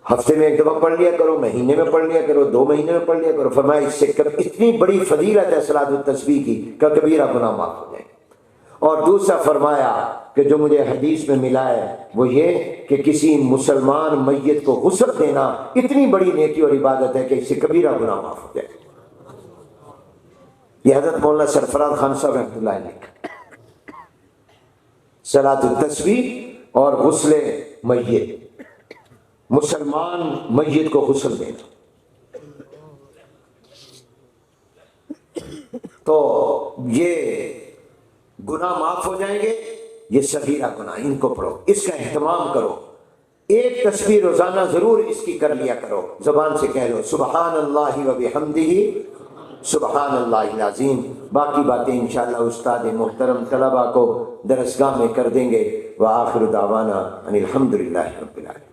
ہفتے میں 1 دفعہ پڑھ لیا کرو، مہینے میں پڑھ لیا کرو، 2 مہینے میں پڑھ لیا کرو، فرمایا اس سے اتنی بڑی فضیلت ہے صلاۃ التسبیح کی کہ کبیرہ گناہ معاف ہو جائے۔ اور دوسرا فرمایا کہ جو مجھے حدیث میں ملا ہے وہ یہ کہ کسی مسلمان میت کو غسل دینا اتنی بڑی نیکی اور عبادت ہے کہ اس سے کبیرہ گناہ معاف ہو جائے۔ یہ حضرت مولانا سرفراز خان صاحب رحمۃ اللہ علیہ، صلاۃ التسبیح اور غسل میت، مسلمان میت کو غسل دینا، تو یہ گناہ معاف ہو جائیں گے۔ یہ صغیرہ گناہ، ان کو پڑھو، اس کا اہتمام کرو، ایک تسبیح روزانہ ضرور اس کی کر لیا کرو، زبان سے کہہ لو سبحان اللہ و بحمدہ سبحان اللہ العظیم۔ باقی باتیں انشاءاللہ استاد محترم طلبہ کو درسگاہ میں کر دیں گے۔ وآخر دعوانا ان الحمدللہ رب العالمین۔